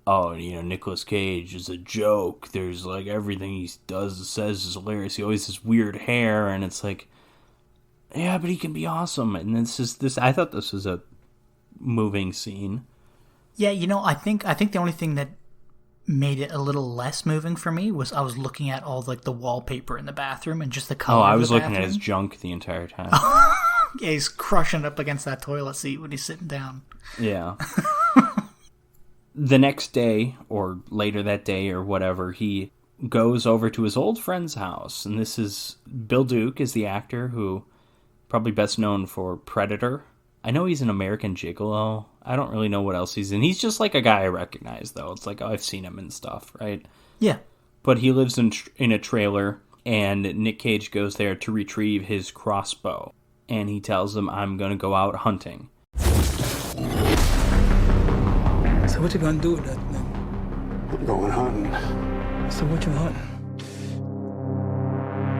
Nicolas Cage is a joke. There's, like, everything he says is hilarious. He always has weird hair, and it's like, yeah, but he can be awesome. And I thought this was a moving scene. Yeah, I think the only thing that made it a little less moving for me was I was looking at all, like, the wallpaper in the bathroom and just the color. Oh, I was looking at his junk the entire time. Yeah, he's crushing up against that toilet seat when he's sitting down. Yeah. The next day, or later that day, or whatever, he goes over to his old friend's house. And this is Bill Duke is the actor who probably best known for Predator. I know he's an American Gigolo. I don't really know what else he's in. He's just like a guy I recognize, though. It's like, I've seen him and stuff, right? Yeah. But he lives in a trailer, and Nick Cage goes there to retrieve his crossbow. And he tells them, I'm going to go out hunting. So what you going to do with that thing? I'm going hunting. So what you hunting?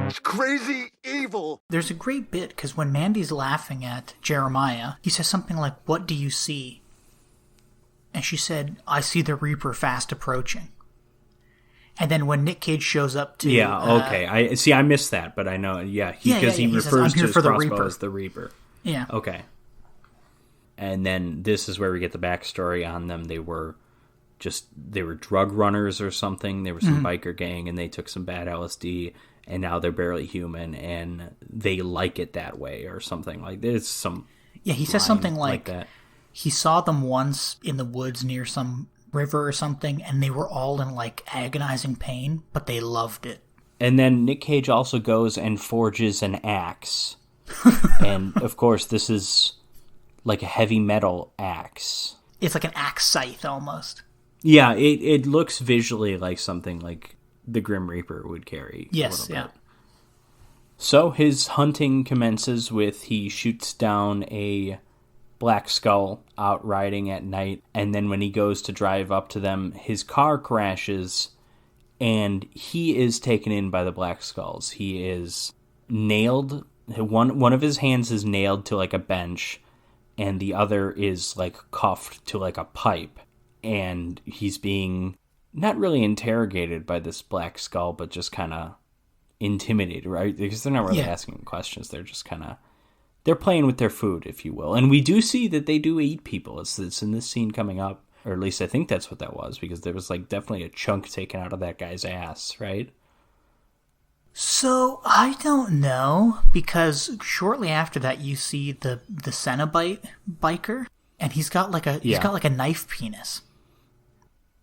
It's crazy evil. There's a great bit, because when Mandy's laughing at Jeremiah, he says something like, what do you see? And she said, I see the Reaper fast approaching. And then when Nick Cage shows up to... Yeah, okay. I missed that, but I know, yeah. Because he refers to his crossbow as the Reaper. Yeah. Okay. And then this is where we get the backstory on them. They were drug runners or something. They were some biker gang, and they took some bad LSD, and now they're barely human, and they like it that way, or something. Like, there's some... Yeah, he says something like that. He saw them once in the woods near some river or something, and they were all in, like, agonizing pain, but they loved it. And then Nick Cage also goes and forges an axe. And, of course, this is like a heavy metal axe. It's like an axe scythe, almost. Yeah, it looks visually like something like the Grim Reaper would carry. Yes, yeah. So his hunting commences with he shoots down a black skull out riding at night, and then when he goes to drive up to them, his car crashes, and he is taken in by the black skulls. He is nailed. One of his hands is nailed to like a bench, and the other is like cuffed to like a pipe, and he's being not really interrogated by this Black Skull, but just kind of intimidated, right? Because they're not really asking questions. They're just kind of, they're playing with their food, if you will. And we do see that they do eat people. It's in this scene coming up, or at least I think that's what that was, because there was like definitely a chunk taken out of that guy's ass, right? So, I don't know, because shortly after that you see the Cenobite biker, and he's got like a knife penis.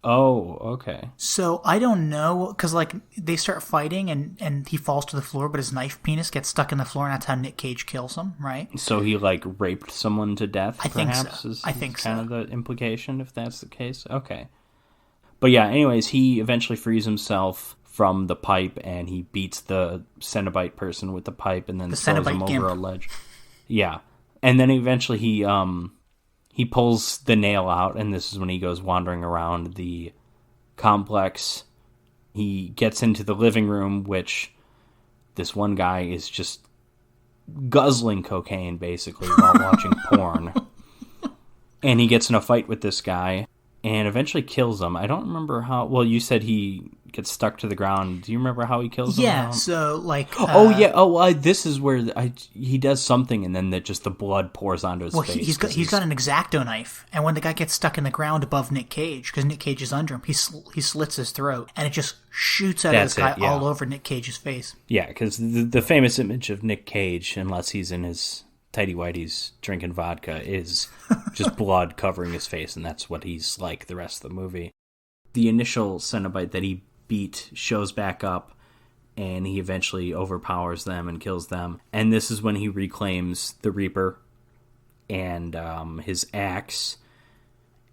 Oh, okay. So, I don't know, because like they start fighting and he falls to the floor, but his knife penis gets stuck in the floor, and that's how Nick Cage kills him, right? So he like raped someone to death, I think perhaps? so. I think kind of the implication, if that's the case. Okay. But yeah, anyways, he eventually frees himself from the pipe, and he beats the Cenobite person with the pipe, and then throws him over a ledge. Yeah, and then eventually he pulls the nail out, and this is when he goes wandering around the complex. He gets into the living room, which this one guy is just guzzling cocaine basically while watching porn, and he gets in a fight with this guy and eventually kills him. I don't remember how. Well, you said he gets stuck to the ground. Do you remember how he kills him? Yeah, so like... this is where he does something, and then just the blood pours onto his face. He's got an X-Acto knife, and when the guy gets stuck in the ground above Nick Cage, because Nick Cage is under him, he slits his throat, and it just shoots out of this guy all over Nick Cage's face. Yeah, because the famous image of Nick Cage, unless he's in his tighty whities drinking vodka, is just blood covering his face, and that's what he's like the rest of the movie. The initial Cenobite that he beat shows back up, and he eventually overpowers them and kills them. And this is when he reclaims the Reaper and his axe.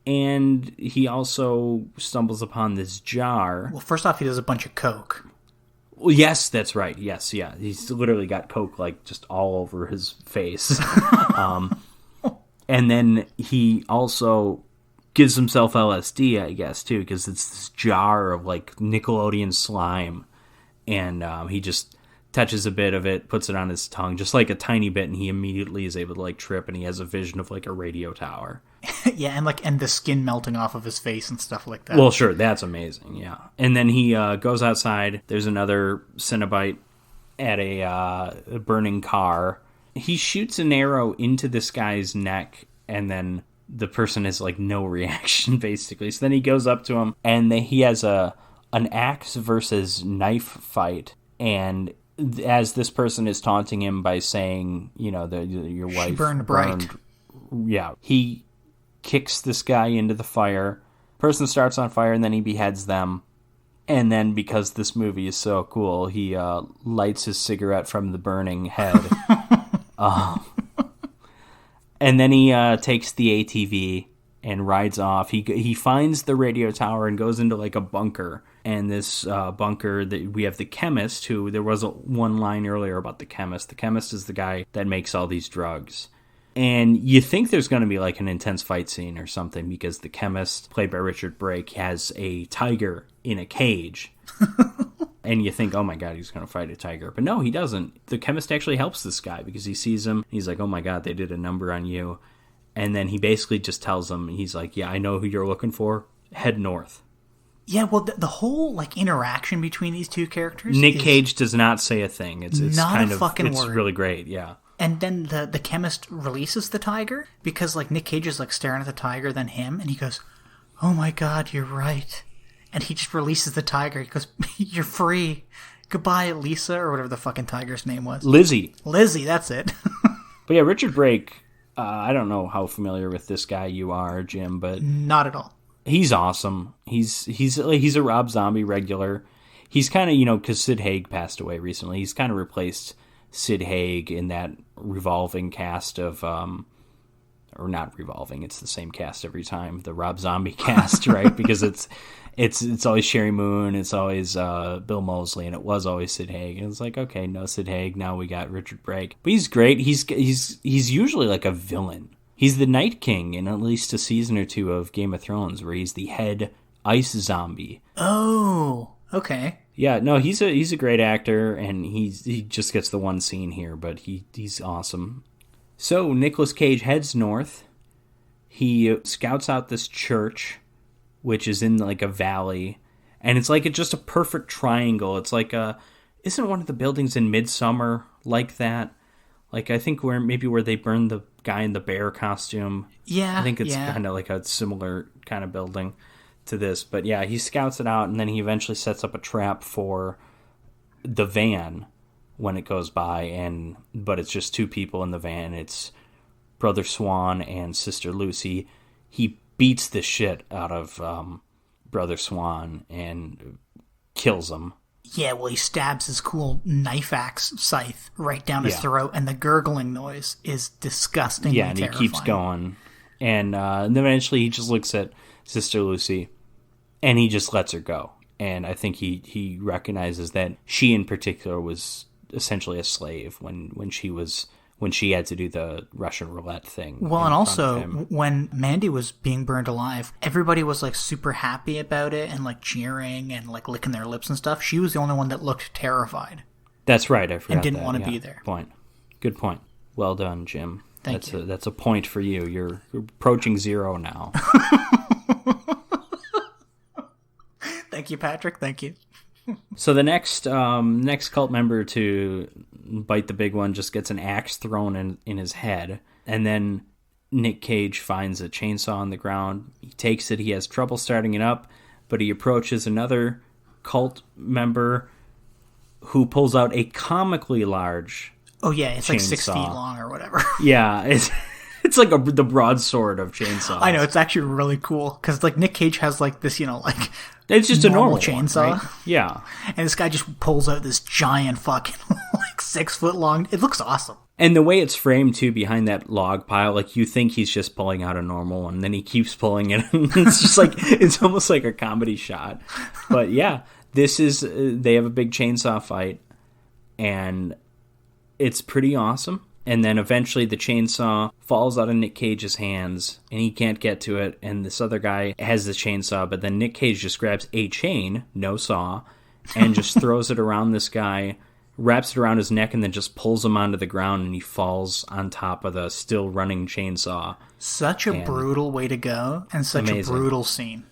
And he also stumbles upon this jar. Well, first off, he does a bunch of coke. Well, yes, that's right. Yes, yeah. He's literally got coke like just all over his face. And then he also gives himself LSD, I guess, too, because it's this jar of like Nickelodeon slime, and he just touches a bit of it, puts it on his tongue, just like a tiny bit, and he immediately is able to like trip, and he has a vision of like a radio tower. Yeah, and the skin melting off of his face and stuff like that. Well, sure, that's amazing, yeah. And then he goes outside. There's another Cenobite at a burning car. He shoots an arrow into this guy's neck, and then the person has like no reaction, basically. So then he goes up to him, and he has an axe versus knife fight. And as this person is taunting him by saying, you know, your wife she burned bright. Yeah, he kicks this guy into the fire. Person starts on fire, and then he beheads them. And then, because this movie is so cool, he lights his cigarette from the burning head. And then he takes the ATV and rides off. He finds the radio tower and goes into like a bunker. And this bunker, that we have the chemist, who there was one line earlier about the chemist. The chemist is the guy that makes all these drugs. And you think there's going to be like an intense fight scene or something, because the chemist, played by Richard Brake, has a tiger in a cage. And you think, oh my god, he's going to fight a tiger. But no, he doesn't. The chemist actually helps this guy, because he sees him. He's like, oh my god, they did a number on you. And then he basically just tells him, he's like, yeah, I know who you're looking for. Head north. Yeah, well, the whole like interaction between these two characters. Nick Cage does not say a thing. It's not kind a fucking it's word. Really great, yeah. And then the chemist releases the tiger, because like Nick Cage is like staring at the tiger, then him, and he goes, oh my god, you're right. And he just releases the tiger. He goes, you're free. Goodbye, Lisa, or whatever the fucking tiger's name was. Lizzie, that's it. But yeah, Richard Brake, I don't know how familiar with this guy you are, Jim, but... Not at all. He's awesome. He's a Rob Zombie regular. He's kind of, you know, because Sid Haig passed away recently, he's kind of replaced Sid Haig in that revolving cast of... or not revolving, it's the same cast every time, the Rob Zombie cast, right? Because it's always Sherry Moon, it's always Bill Moseley, and it was always Sid Haig. And it's like, okay, no Sid Haig, now we got Richard Brake. But he's great. He's usually like a villain. He's the Night King in at least a season or two of Game of Thrones, where he's the head ice zombie. Oh, okay. Yeah, no, he's a great actor, and he just gets the one scene here, but he's awesome. So Nicolas Cage heads north. He scouts out this church, which is in like a valley, And it's like it's just a perfect triangle. It's like isn't one of the buildings in Midsommar like that? Like, I think where they burned the guy in the bear costume. Yeah, I think it's kind of like a similar kind of building to this. But yeah, he scouts it out, and then he eventually sets up a trap for the van when it goes by. But it's just two people in the van. It's Brother Swan and Sister Lucy. He beats the shit out of Brother Swan and kills him. Yeah, well, he stabs his cool knife axe scythe right down his throat, and the gurgling noise is disgustingly terrifying. Yeah, and he keeps going. And then eventually he just looks at Sister Lucy, and he just lets her go. And I think he recognizes that she in particular was essentially a slave when she had to do the Russian roulette thing. Well, and also, when Mandy was being burned alive, everybody was, like, super happy about it and, like, cheering and, like, licking their lips and stuff. She was the only one that looked terrified. That's right, I forgot and didn't want to be there. Good point. Well done, Jim. Thank you. That's a point for you. You're approaching 0 now. Thank you, Patrick. Thank you. So the next cult member to bite the big one just gets an axe thrown in his head, and then Nick Cage finds a chainsaw on the ground. He takes it. He has trouble starting it up, but he approaches another cult member who pulls out a comically large it's chainsaw. like 6 feet long or whatever. Yeah, it's like the broadsword of chainsaws. I know, it's actually really cool, because, like, Nick Cage has, like, this, like... It's just a normal chainsaw. One, right? Yeah. And this guy just pulls out this giant fucking, like, 6 foot long... It looks awesome. And the way it's framed, too, behind that log pile, like, you think he's just pulling out a normal one, and then he keeps pulling it. It's just like... It's almost like a comedy shot. But, yeah, this is... They have a big chainsaw fight, and it's pretty awesome. And then eventually the chainsaw falls out of Nick Cage's hands, and he can't get to it, and this other guy has the chainsaw, but then Nick Cage just grabs a chain, no saw, and just throws it around this guy, wraps it around his neck, and then just pulls him onto the ground, and he falls on top of the still running chainsaw. Such a brutal way to go, and such a brutal scene.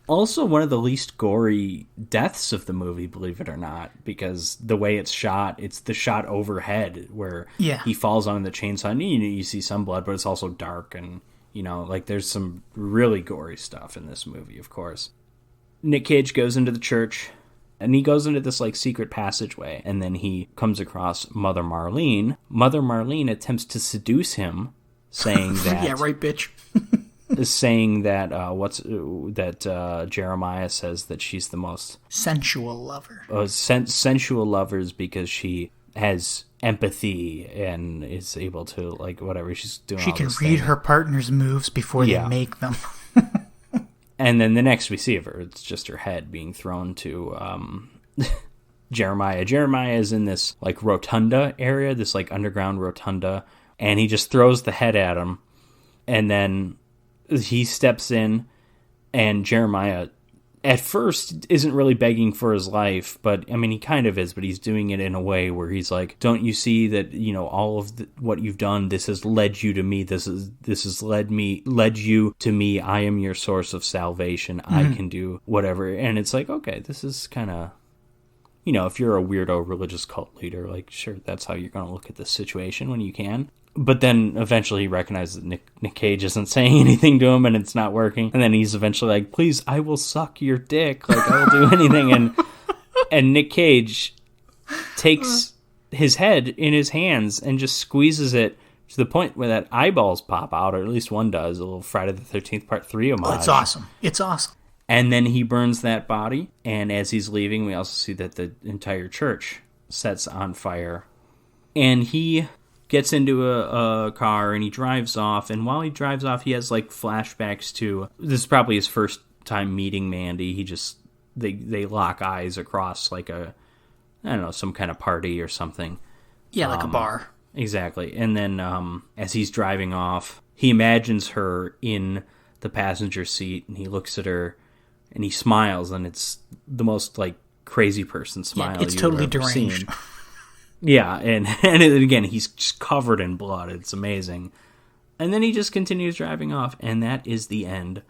Also, one of the least gory deaths of the movie, believe it or not, because the way it's shot, it's the shot overhead where he falls on the chainsaw, and you see some blood, but it's also dark, and, like, there's some really gory stuff in this movie, of course. Nick Cage goes into the church, and he goes into this, like, secret passageway, and then he comes across Mother Marlene. Mother Marlene attempts to seduce him, saying that... Yeah, right, bitch. saying that Jeremiah says that she's the most sensual lover. Sensual lovers because she has empathy and is able to, like, whatever she's doing. She can read her partner's moves before they make them. And then the next we see of her, it's just her head being thrown to Jeremiah. Jeremiah is in this, like, rotunda area, this, like, underground rotunda, and he just throws the head at him, and then he steps in, and Jeremiah at first isn't really begging for his life, but I mean, he kind of is, but he's doing it in a way where he's like, don't you see that, all of what you've done, this has led you to me, this has led you to me, I am your source of salvation, I can do whatever. And it's like, okay, this is kind of, if you're a weirdo religious cult leader, like, sure, that's how you're going to look at this situation when you can. But then eventually he recognizes that Nick Cage isn't saying anything to him and it's not working. And then he's eventually like, please, I will suck your dick. Like, I will do anything. And Nick Cage takes his head in his hands and just squeezes it to the point where that eyeballs pop out, or at least one does, a little Friday the 13th Part 3 homage. Oh, it's awesome. It's awesome. And then he burns that body. And as he's leaving, we also see that the entire church sets on fire. And he gets into a car and he drives off, and while he drives off he has, like, flashbacks to, this is probably his first time meeting Mandy. He just, they lock eyes across, like, some kind of party or something. Yeah, like a bar. Exactly. And then as he's driving off, he imagines her in the passenger seat, and he looks at her and he smiles, and it's the most, like, crazy person smile it's you've totally ever deranged. seen. Yeah, and again, he's just covered in blood. It's amazing. And then he just continues driving off, and that is the end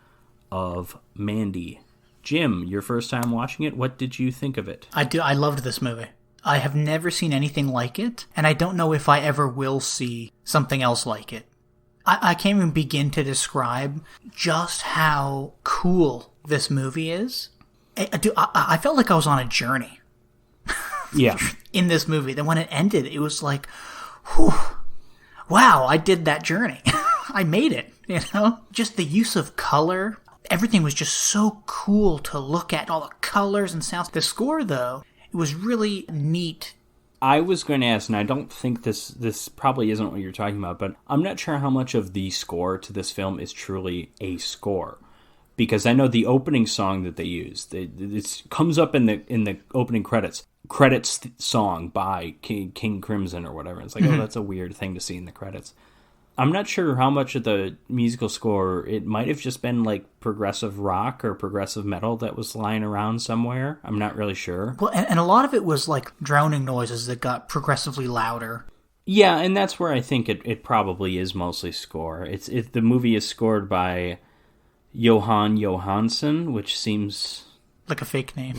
of Mandy. Jim, your first time watching it, what did you think of it? I loved this movie. I have never seen anything like it, and I don't know if I ever will see something else like it. I can't even begin to describe just how cool this movie is. I felt like I was on a journey. Yeah. In this movie. Then when it ended, it was like, whew, wow, I did that journey. I made it, you know? Just the use of color. Everything was just so cool to look at, all the colors and sounds. The score, though, it was really neat. I was going to ask, and I don't think this probably isn't what you're talking about, but I'm not sure how much of the score to this film is truly a score. Because I know the opening song that they use, it comes up in the opening credits song by King Crimson or whatever. It's like, oh, that's a weird thing to see in the credits. I'm not sure how much of the musical score, it might have just been like progressive rock or progressive metal that was lying around somewhere. I'm not really sure. Well, and a lot of it was like droning noises that got progressively louder. Yeah, and that's where I think it probably is mostly score. The movie is scored by Johan Johansson, which seems like a fake name.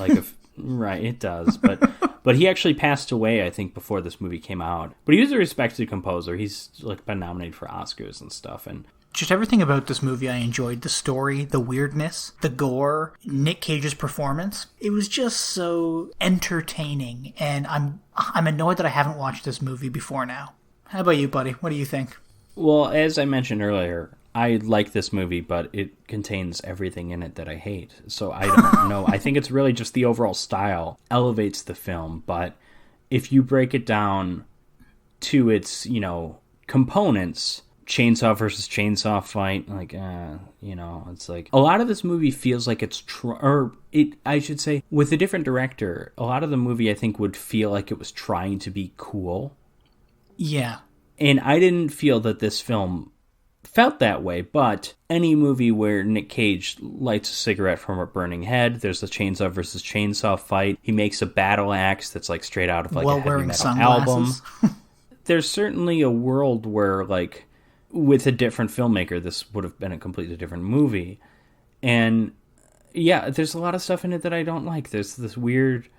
Right, it does, but he actually passed away, I think, before this movie came out. But he was a respected composer. He's been nominated for Oscars and stuff, and just everything about this movie I enjoyed. The story, the weirdness, the gore, Nick Cage's performance. It was just so entertaining, and I'm annoyed that I haven't watched this movie before now. How about you, buddy? What do you think? Well, as I mentioned earlier, I like this movie, but it contains everything in it that I hate. So I don't know. I think it's really just the overall style elevates the film. But if you break it down to its, components, chainsaw versus chainsaw fight, it's like a lot of this movie feels like I should say, with a different director, a lot of the movie I think would feel like it was trying to be cool. Yeah. And I didn't feel that this film felt that way, but any movie where Nick Cage lights a cigarette from a burning head, there's a chainsaw versus chainsaw fight, he makes a battle axe that's like straight out of a heavy metal album. There's certainly a world where, with a different filmmaker, this would have been a completely different movie. And yeah, there's a lot of stuff in it that I don't like. There's this weird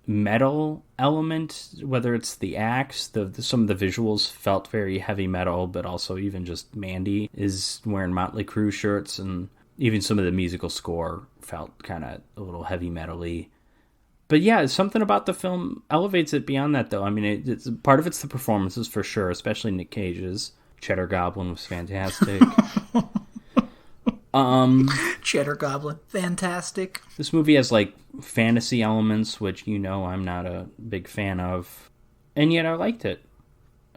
metal element, whether it's the axe, some of the visuals felt very heavy metal, but also even just Mandy is wearing Motley Crue shirts, and even some of the musical score felt kind of a little heavy metal-y. But yeah, something about the film elevates it beyond that, though. I mean, it's part of it's the performances for sure, especially Nick Cage's. Cheddar Goblin was fantastic. Cheddar Goblin, fantastic. This movie has fantasy elements, which I'm not a big fan of, and yet I liked it.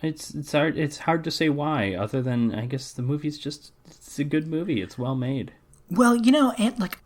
It's hard to say why, other than I guess the movie's it's a good movie. It's well made. Well,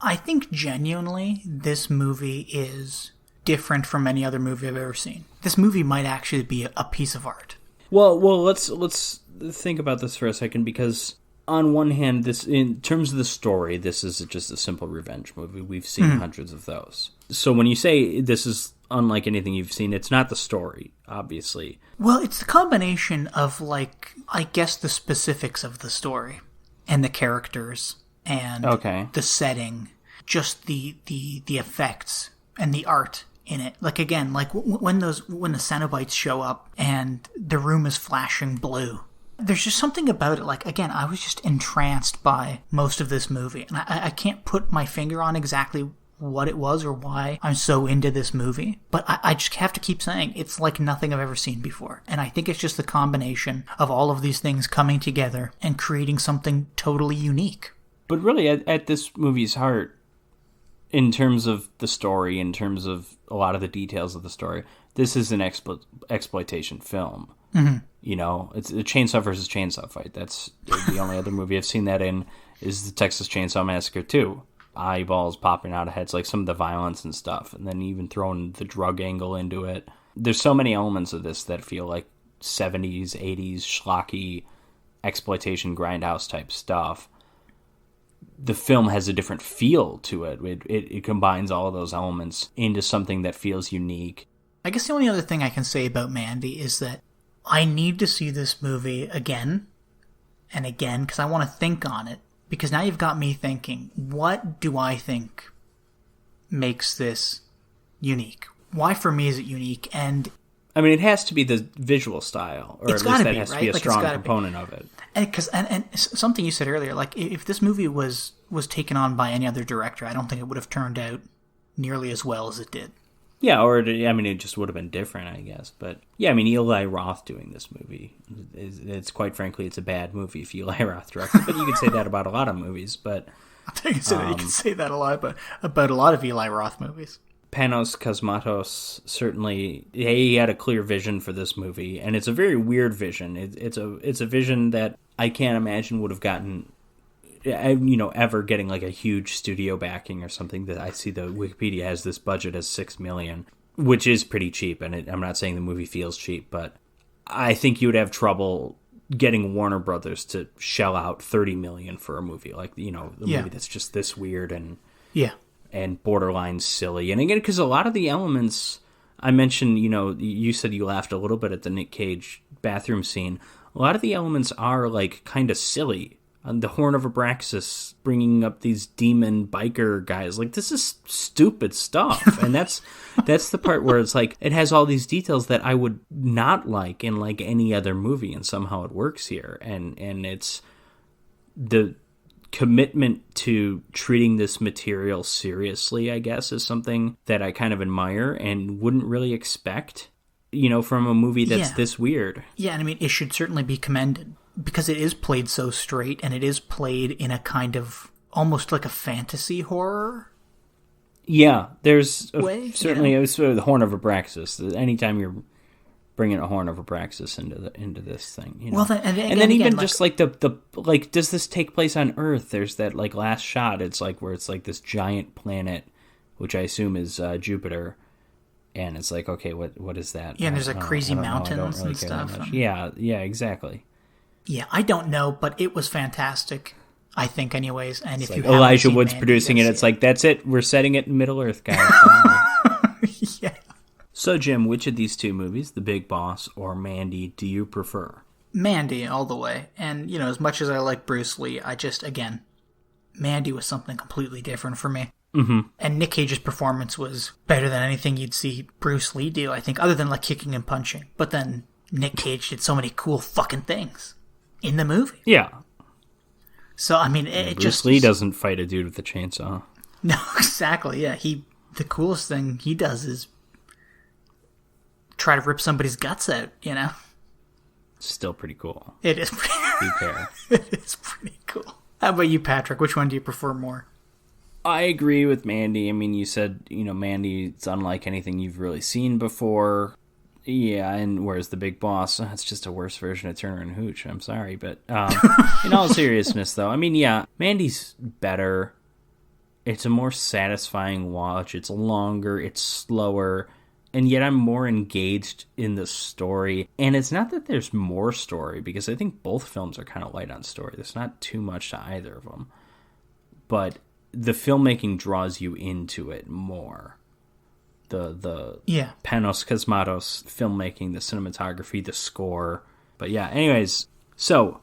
I think genuinely this movie is different from any other movie I've ever seen. This movie might actually be a piece of art. Well, let's think about this for a second, because on one hand, this, in terms of the story, this is just a simple revenge movie. We've seen hundreds of those. So when you say this is unlike anything you've seen, it's not the story, obviously. Well, it's the combination of, I guess the specifics of the story and the characters and the setting, just the effects and the art in it. When the Cenobites show up and the room is flashing blue. There's just something about it. I was just entranced by most of this movie. And I can't put my finger on exactly what it was or why I'm so into this movie. But I just have to keep saying it's like nothing I've ever seen before. And I think it's just the combination of all of these things coming together and creating something totally unique. But really, at this movie's heart, in terms of the story, in terms of a lot of the details of the story, this is an exploitation film. Mm-hmm. It's a chainsaw versus chainsaw fight. That's the only other movie I've seen that in is the Texas Chainsaw Massacre 2. Eyeballs popping out of heads, some of the violence and stuff, and then even throwing the drug angle into it. There's so many elements of this that feel like 70s, 80s, schlocky exploitation grindhouse type stuff. The film has a different feel to it. It combines all of those elements into something that feels unique. I guess the only other thing I can say about Mandy is that I need to see this movie again and again because I want to think on it. Because now you've got me thinking, what do I think makes this unique? Why for me is it unique? And I mean, it has to be the visual style, or at least that has to be a strong component of it. And something you said earlier, like if this movie was taken on by any other director, I don't think it would have turned out nearly as well as it did. Yeah, or I mean, it just would have been different, I guess. But yeah, I mean, Eli Roth doing this movie, it's quite frankly, it's a bad movie if Eli Roth directed. But you could say that about a lot of movies. But I think you can say that a lot about a lot of Eli Roth movies. Panos Cosmatos certainly he had a clear vision for this movie, and it's a very weird vision. It's a vision that I can't imagine would have gotten, ever getting like a huge studio backing or something. That I see the Wikipedia has this budget as $6 million, which is pretty cheap. And I'm not saying the movie feels cheap, but I think you would have trouble getting Warner Brothers to shell out $30 million for a movie like movie that's just this weird and borderline silly. And again, because a lot of the elements I mentioned, you said you laughed a little bit at the Nick Cage bathroom scene. A lot of the elements are like kind of silly. The Horn of Abraxas bringing up these demon biker guys, like this is stupid stuff. And that's the part where it's like it has all these details that I would not like in like any other movie, and somehow it works here. And it's the commitment to treating this material seriously, I guess, is something that I kind of admire and wouldn't really expect, from a movie that's this weird. Yeah, and I mean, it should certainly be commended because it is played so straight, and it is played in a kind of almost like a fantasy horror. Yeah, there's certainly it was the Horn of Abraxas. Anytime you're bringing a Horn of Abraxas into this thing, Well, then, and then even like, just like the like, does this take place on Earth? There's that like last shot. It's like where it's like this giant planet, which I assume is Jupiter, and it's like, okay, what is that? Yeah, and there's like crazy mountains really and stuff. Yeah, exactly. Yeah, I don't know, but it was fantastic. I think, anyways. And it's if like you Elijah Wood's producing it, it's like that's it. We're setting it in Middle Earth, guys. Yeah. So, Jim, which of these two movies, The Big Boss or Mandy, do you prefer? Mandy, all the way. And, as much as I like Bruce Lee, again, Mandy was something completely different for me. Mm-hmm. And Nick Cage's performance was better than anything you'd see Bruce Lee do, I think, other than, like, kicking and punching. But then Nick Cage did so many cool fucking things in the movie. Yeah. So, I mean, Bruce Lee doesn't fight a dude with a chainsaw. No, exactly, yeah. The coolest thing he does is try to rip somebody's guts out, Still pretty cool. It is pretty Be fair. It is pretty cool. How about you, Patrick? Which one do you prefer more? I agree with Mandy. I mean, you said, Mandy's unlike anything you've really seen before. Yeah, and whereas The Big Boss, it's just a worse version of Turner and Hooch. I'm sorry, but in all seriousness, though, I mean, yeah, Mandy's better. It's a more satisfying watch. It's longer. It's slower. And yet I'm more engaged in the story. And it's not that there's more story, because I think both films are kind of light on story. There's not too much to either of them. But the filmmaking draws you into it more. The Panos Cosmatos filmmaking, the cinematography, the score. But yeah, anyways. So,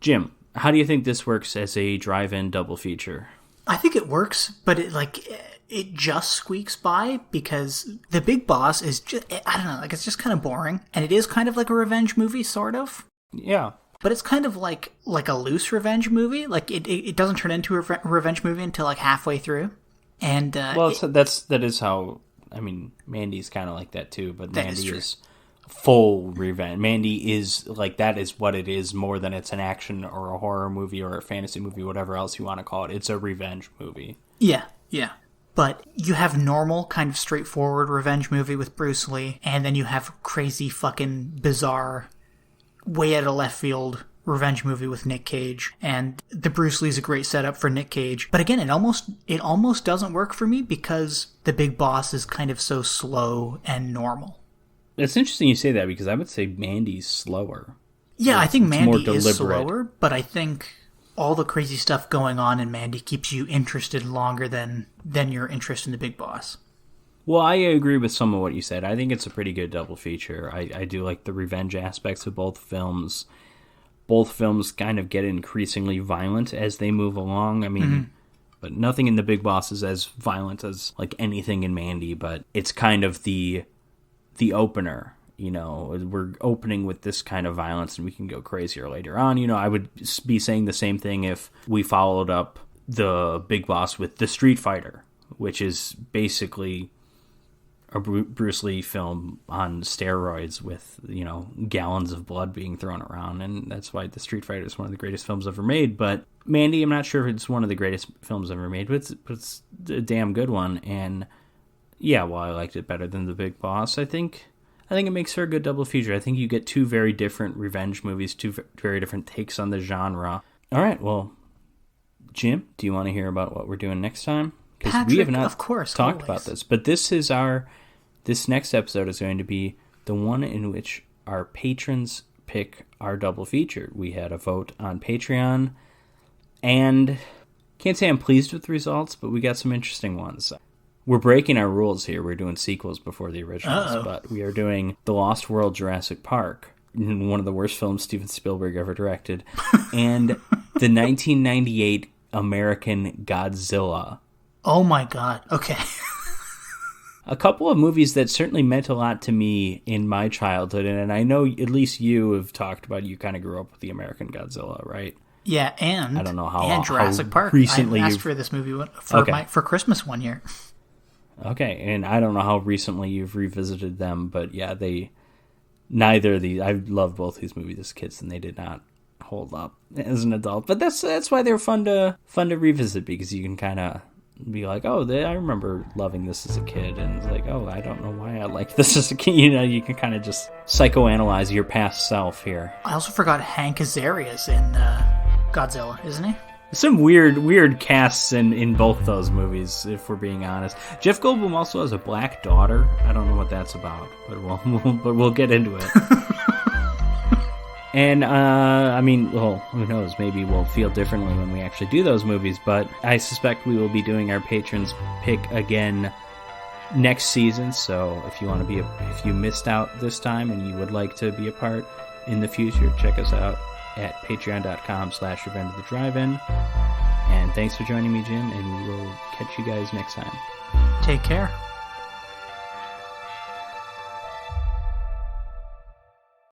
Jim, how do you think this works as a drive-in double feature? I think it works, but it just squeaks by because The Big Boss is just, I don't know, like it's just kind of boring. And it is kind of like a revenge movie, sort of. Yeah. But it's kind of like a loose revenge movie. Like it doesn't turn into a revenge movie until like halfway through. And that is how, I mean, Mandy's kind of like that too, but Mandy is full revenge. Mandy is like, that is what it is more than it's an action or a horror movie or a fantasy movie, whatever else you want to call it. It's a revenge movie. Yeah. But you have normal, kind of straightforward revenge movie with Bruce Lee, and then you have crazy fucking bizarre, way out of left field revenge movie with Nick Cage. And the Bruce Lee's a great setup for Nick Cage. But again, it almost doesn't work for me because The Big Boss is kind of so slow and normal. It's interesting you say that because I would say Mandy's slower. Yeah, I think Mandy is slower, but I think all the crazy stuff going on in Mandy keeps you interested longer than your interest in The Big Boss. Well, I agree with some of what you said. I think it's a pretty good double feature. I do like the revenge aspects of both films. Both films kind of get increasingly violent as they move along. I mean, But nothing in The Big Boss is as violent as like anything in Mandy, but it's kind of the opener. You know, we're opening with this kind of violence and we can go crazier later on. You know, I would be saying the same thing if we followed up The Big Boss with The Street Fighter, which is basically a Bruce Lee film on steroids with, you know, gallons of blood being thrown around. And that's why The Street Fighter is one of the greatest films ever made. But Mandy, I'm not sure if it's one of the greatest films ever made, but it's a damn good one. And yeah, while I liked it better than The Big Boss, I think it makes for a good double feature. I think you get two very different revenge movies, two very different takes on the genre. All right, well, Jim, do you want to hear about what we're doing next time? Because we have not talked about this, but this next episode is going to be the one in which our patrons pick our double feature. We had a vote on Patreon, and can't say I'm pleased with the results, but we got some interesting ones. We're breaking our rules here. We're doing sequels before the originals, but we are doing The Lost World Jurassic Park, one of the worst films Steven Spielberg ever directed, and the 1998 American Godzilla. Oh my God. Okay. A couple of movies that certainly meant a lot to me in my childhood, and I know at least you have talked about you kind of grew up with the American Godzilla, right? Yeah, and I don't know how Jurassic Park. Recently I asked for this movie for Christmas one year. Okay, and I don't know how recently you've revisited them, but yeah, neither of these. I loved both these movies as kids, and they did not hold up as an adult. But that's why they're fun to revisit, because you can kind of be like, oh, I remember loving this as a kid, and it's like, oh, I don't know why I like this as a kid. You know, you can kind of just psychoanalyze your past self here. I also forgot Hank Azaria's in Godzilla, isn't he? Some weird casts in both those movies, if we're being honest. Jeff Goldblum also has a black daughter. I don't know what that's about, but we'll get into it. And, I mean, well, who knows? Maybe we'll feel differently when we actually do those movies, but I suspect we will be doing our patrons pick again next season. So if you want to if you missed out this time and you would like to be a part in the future, check us out at patreon.com/Revenge of the Drive-In. And thanks for joining me, Jim, and we will catch you guys next time. Take care.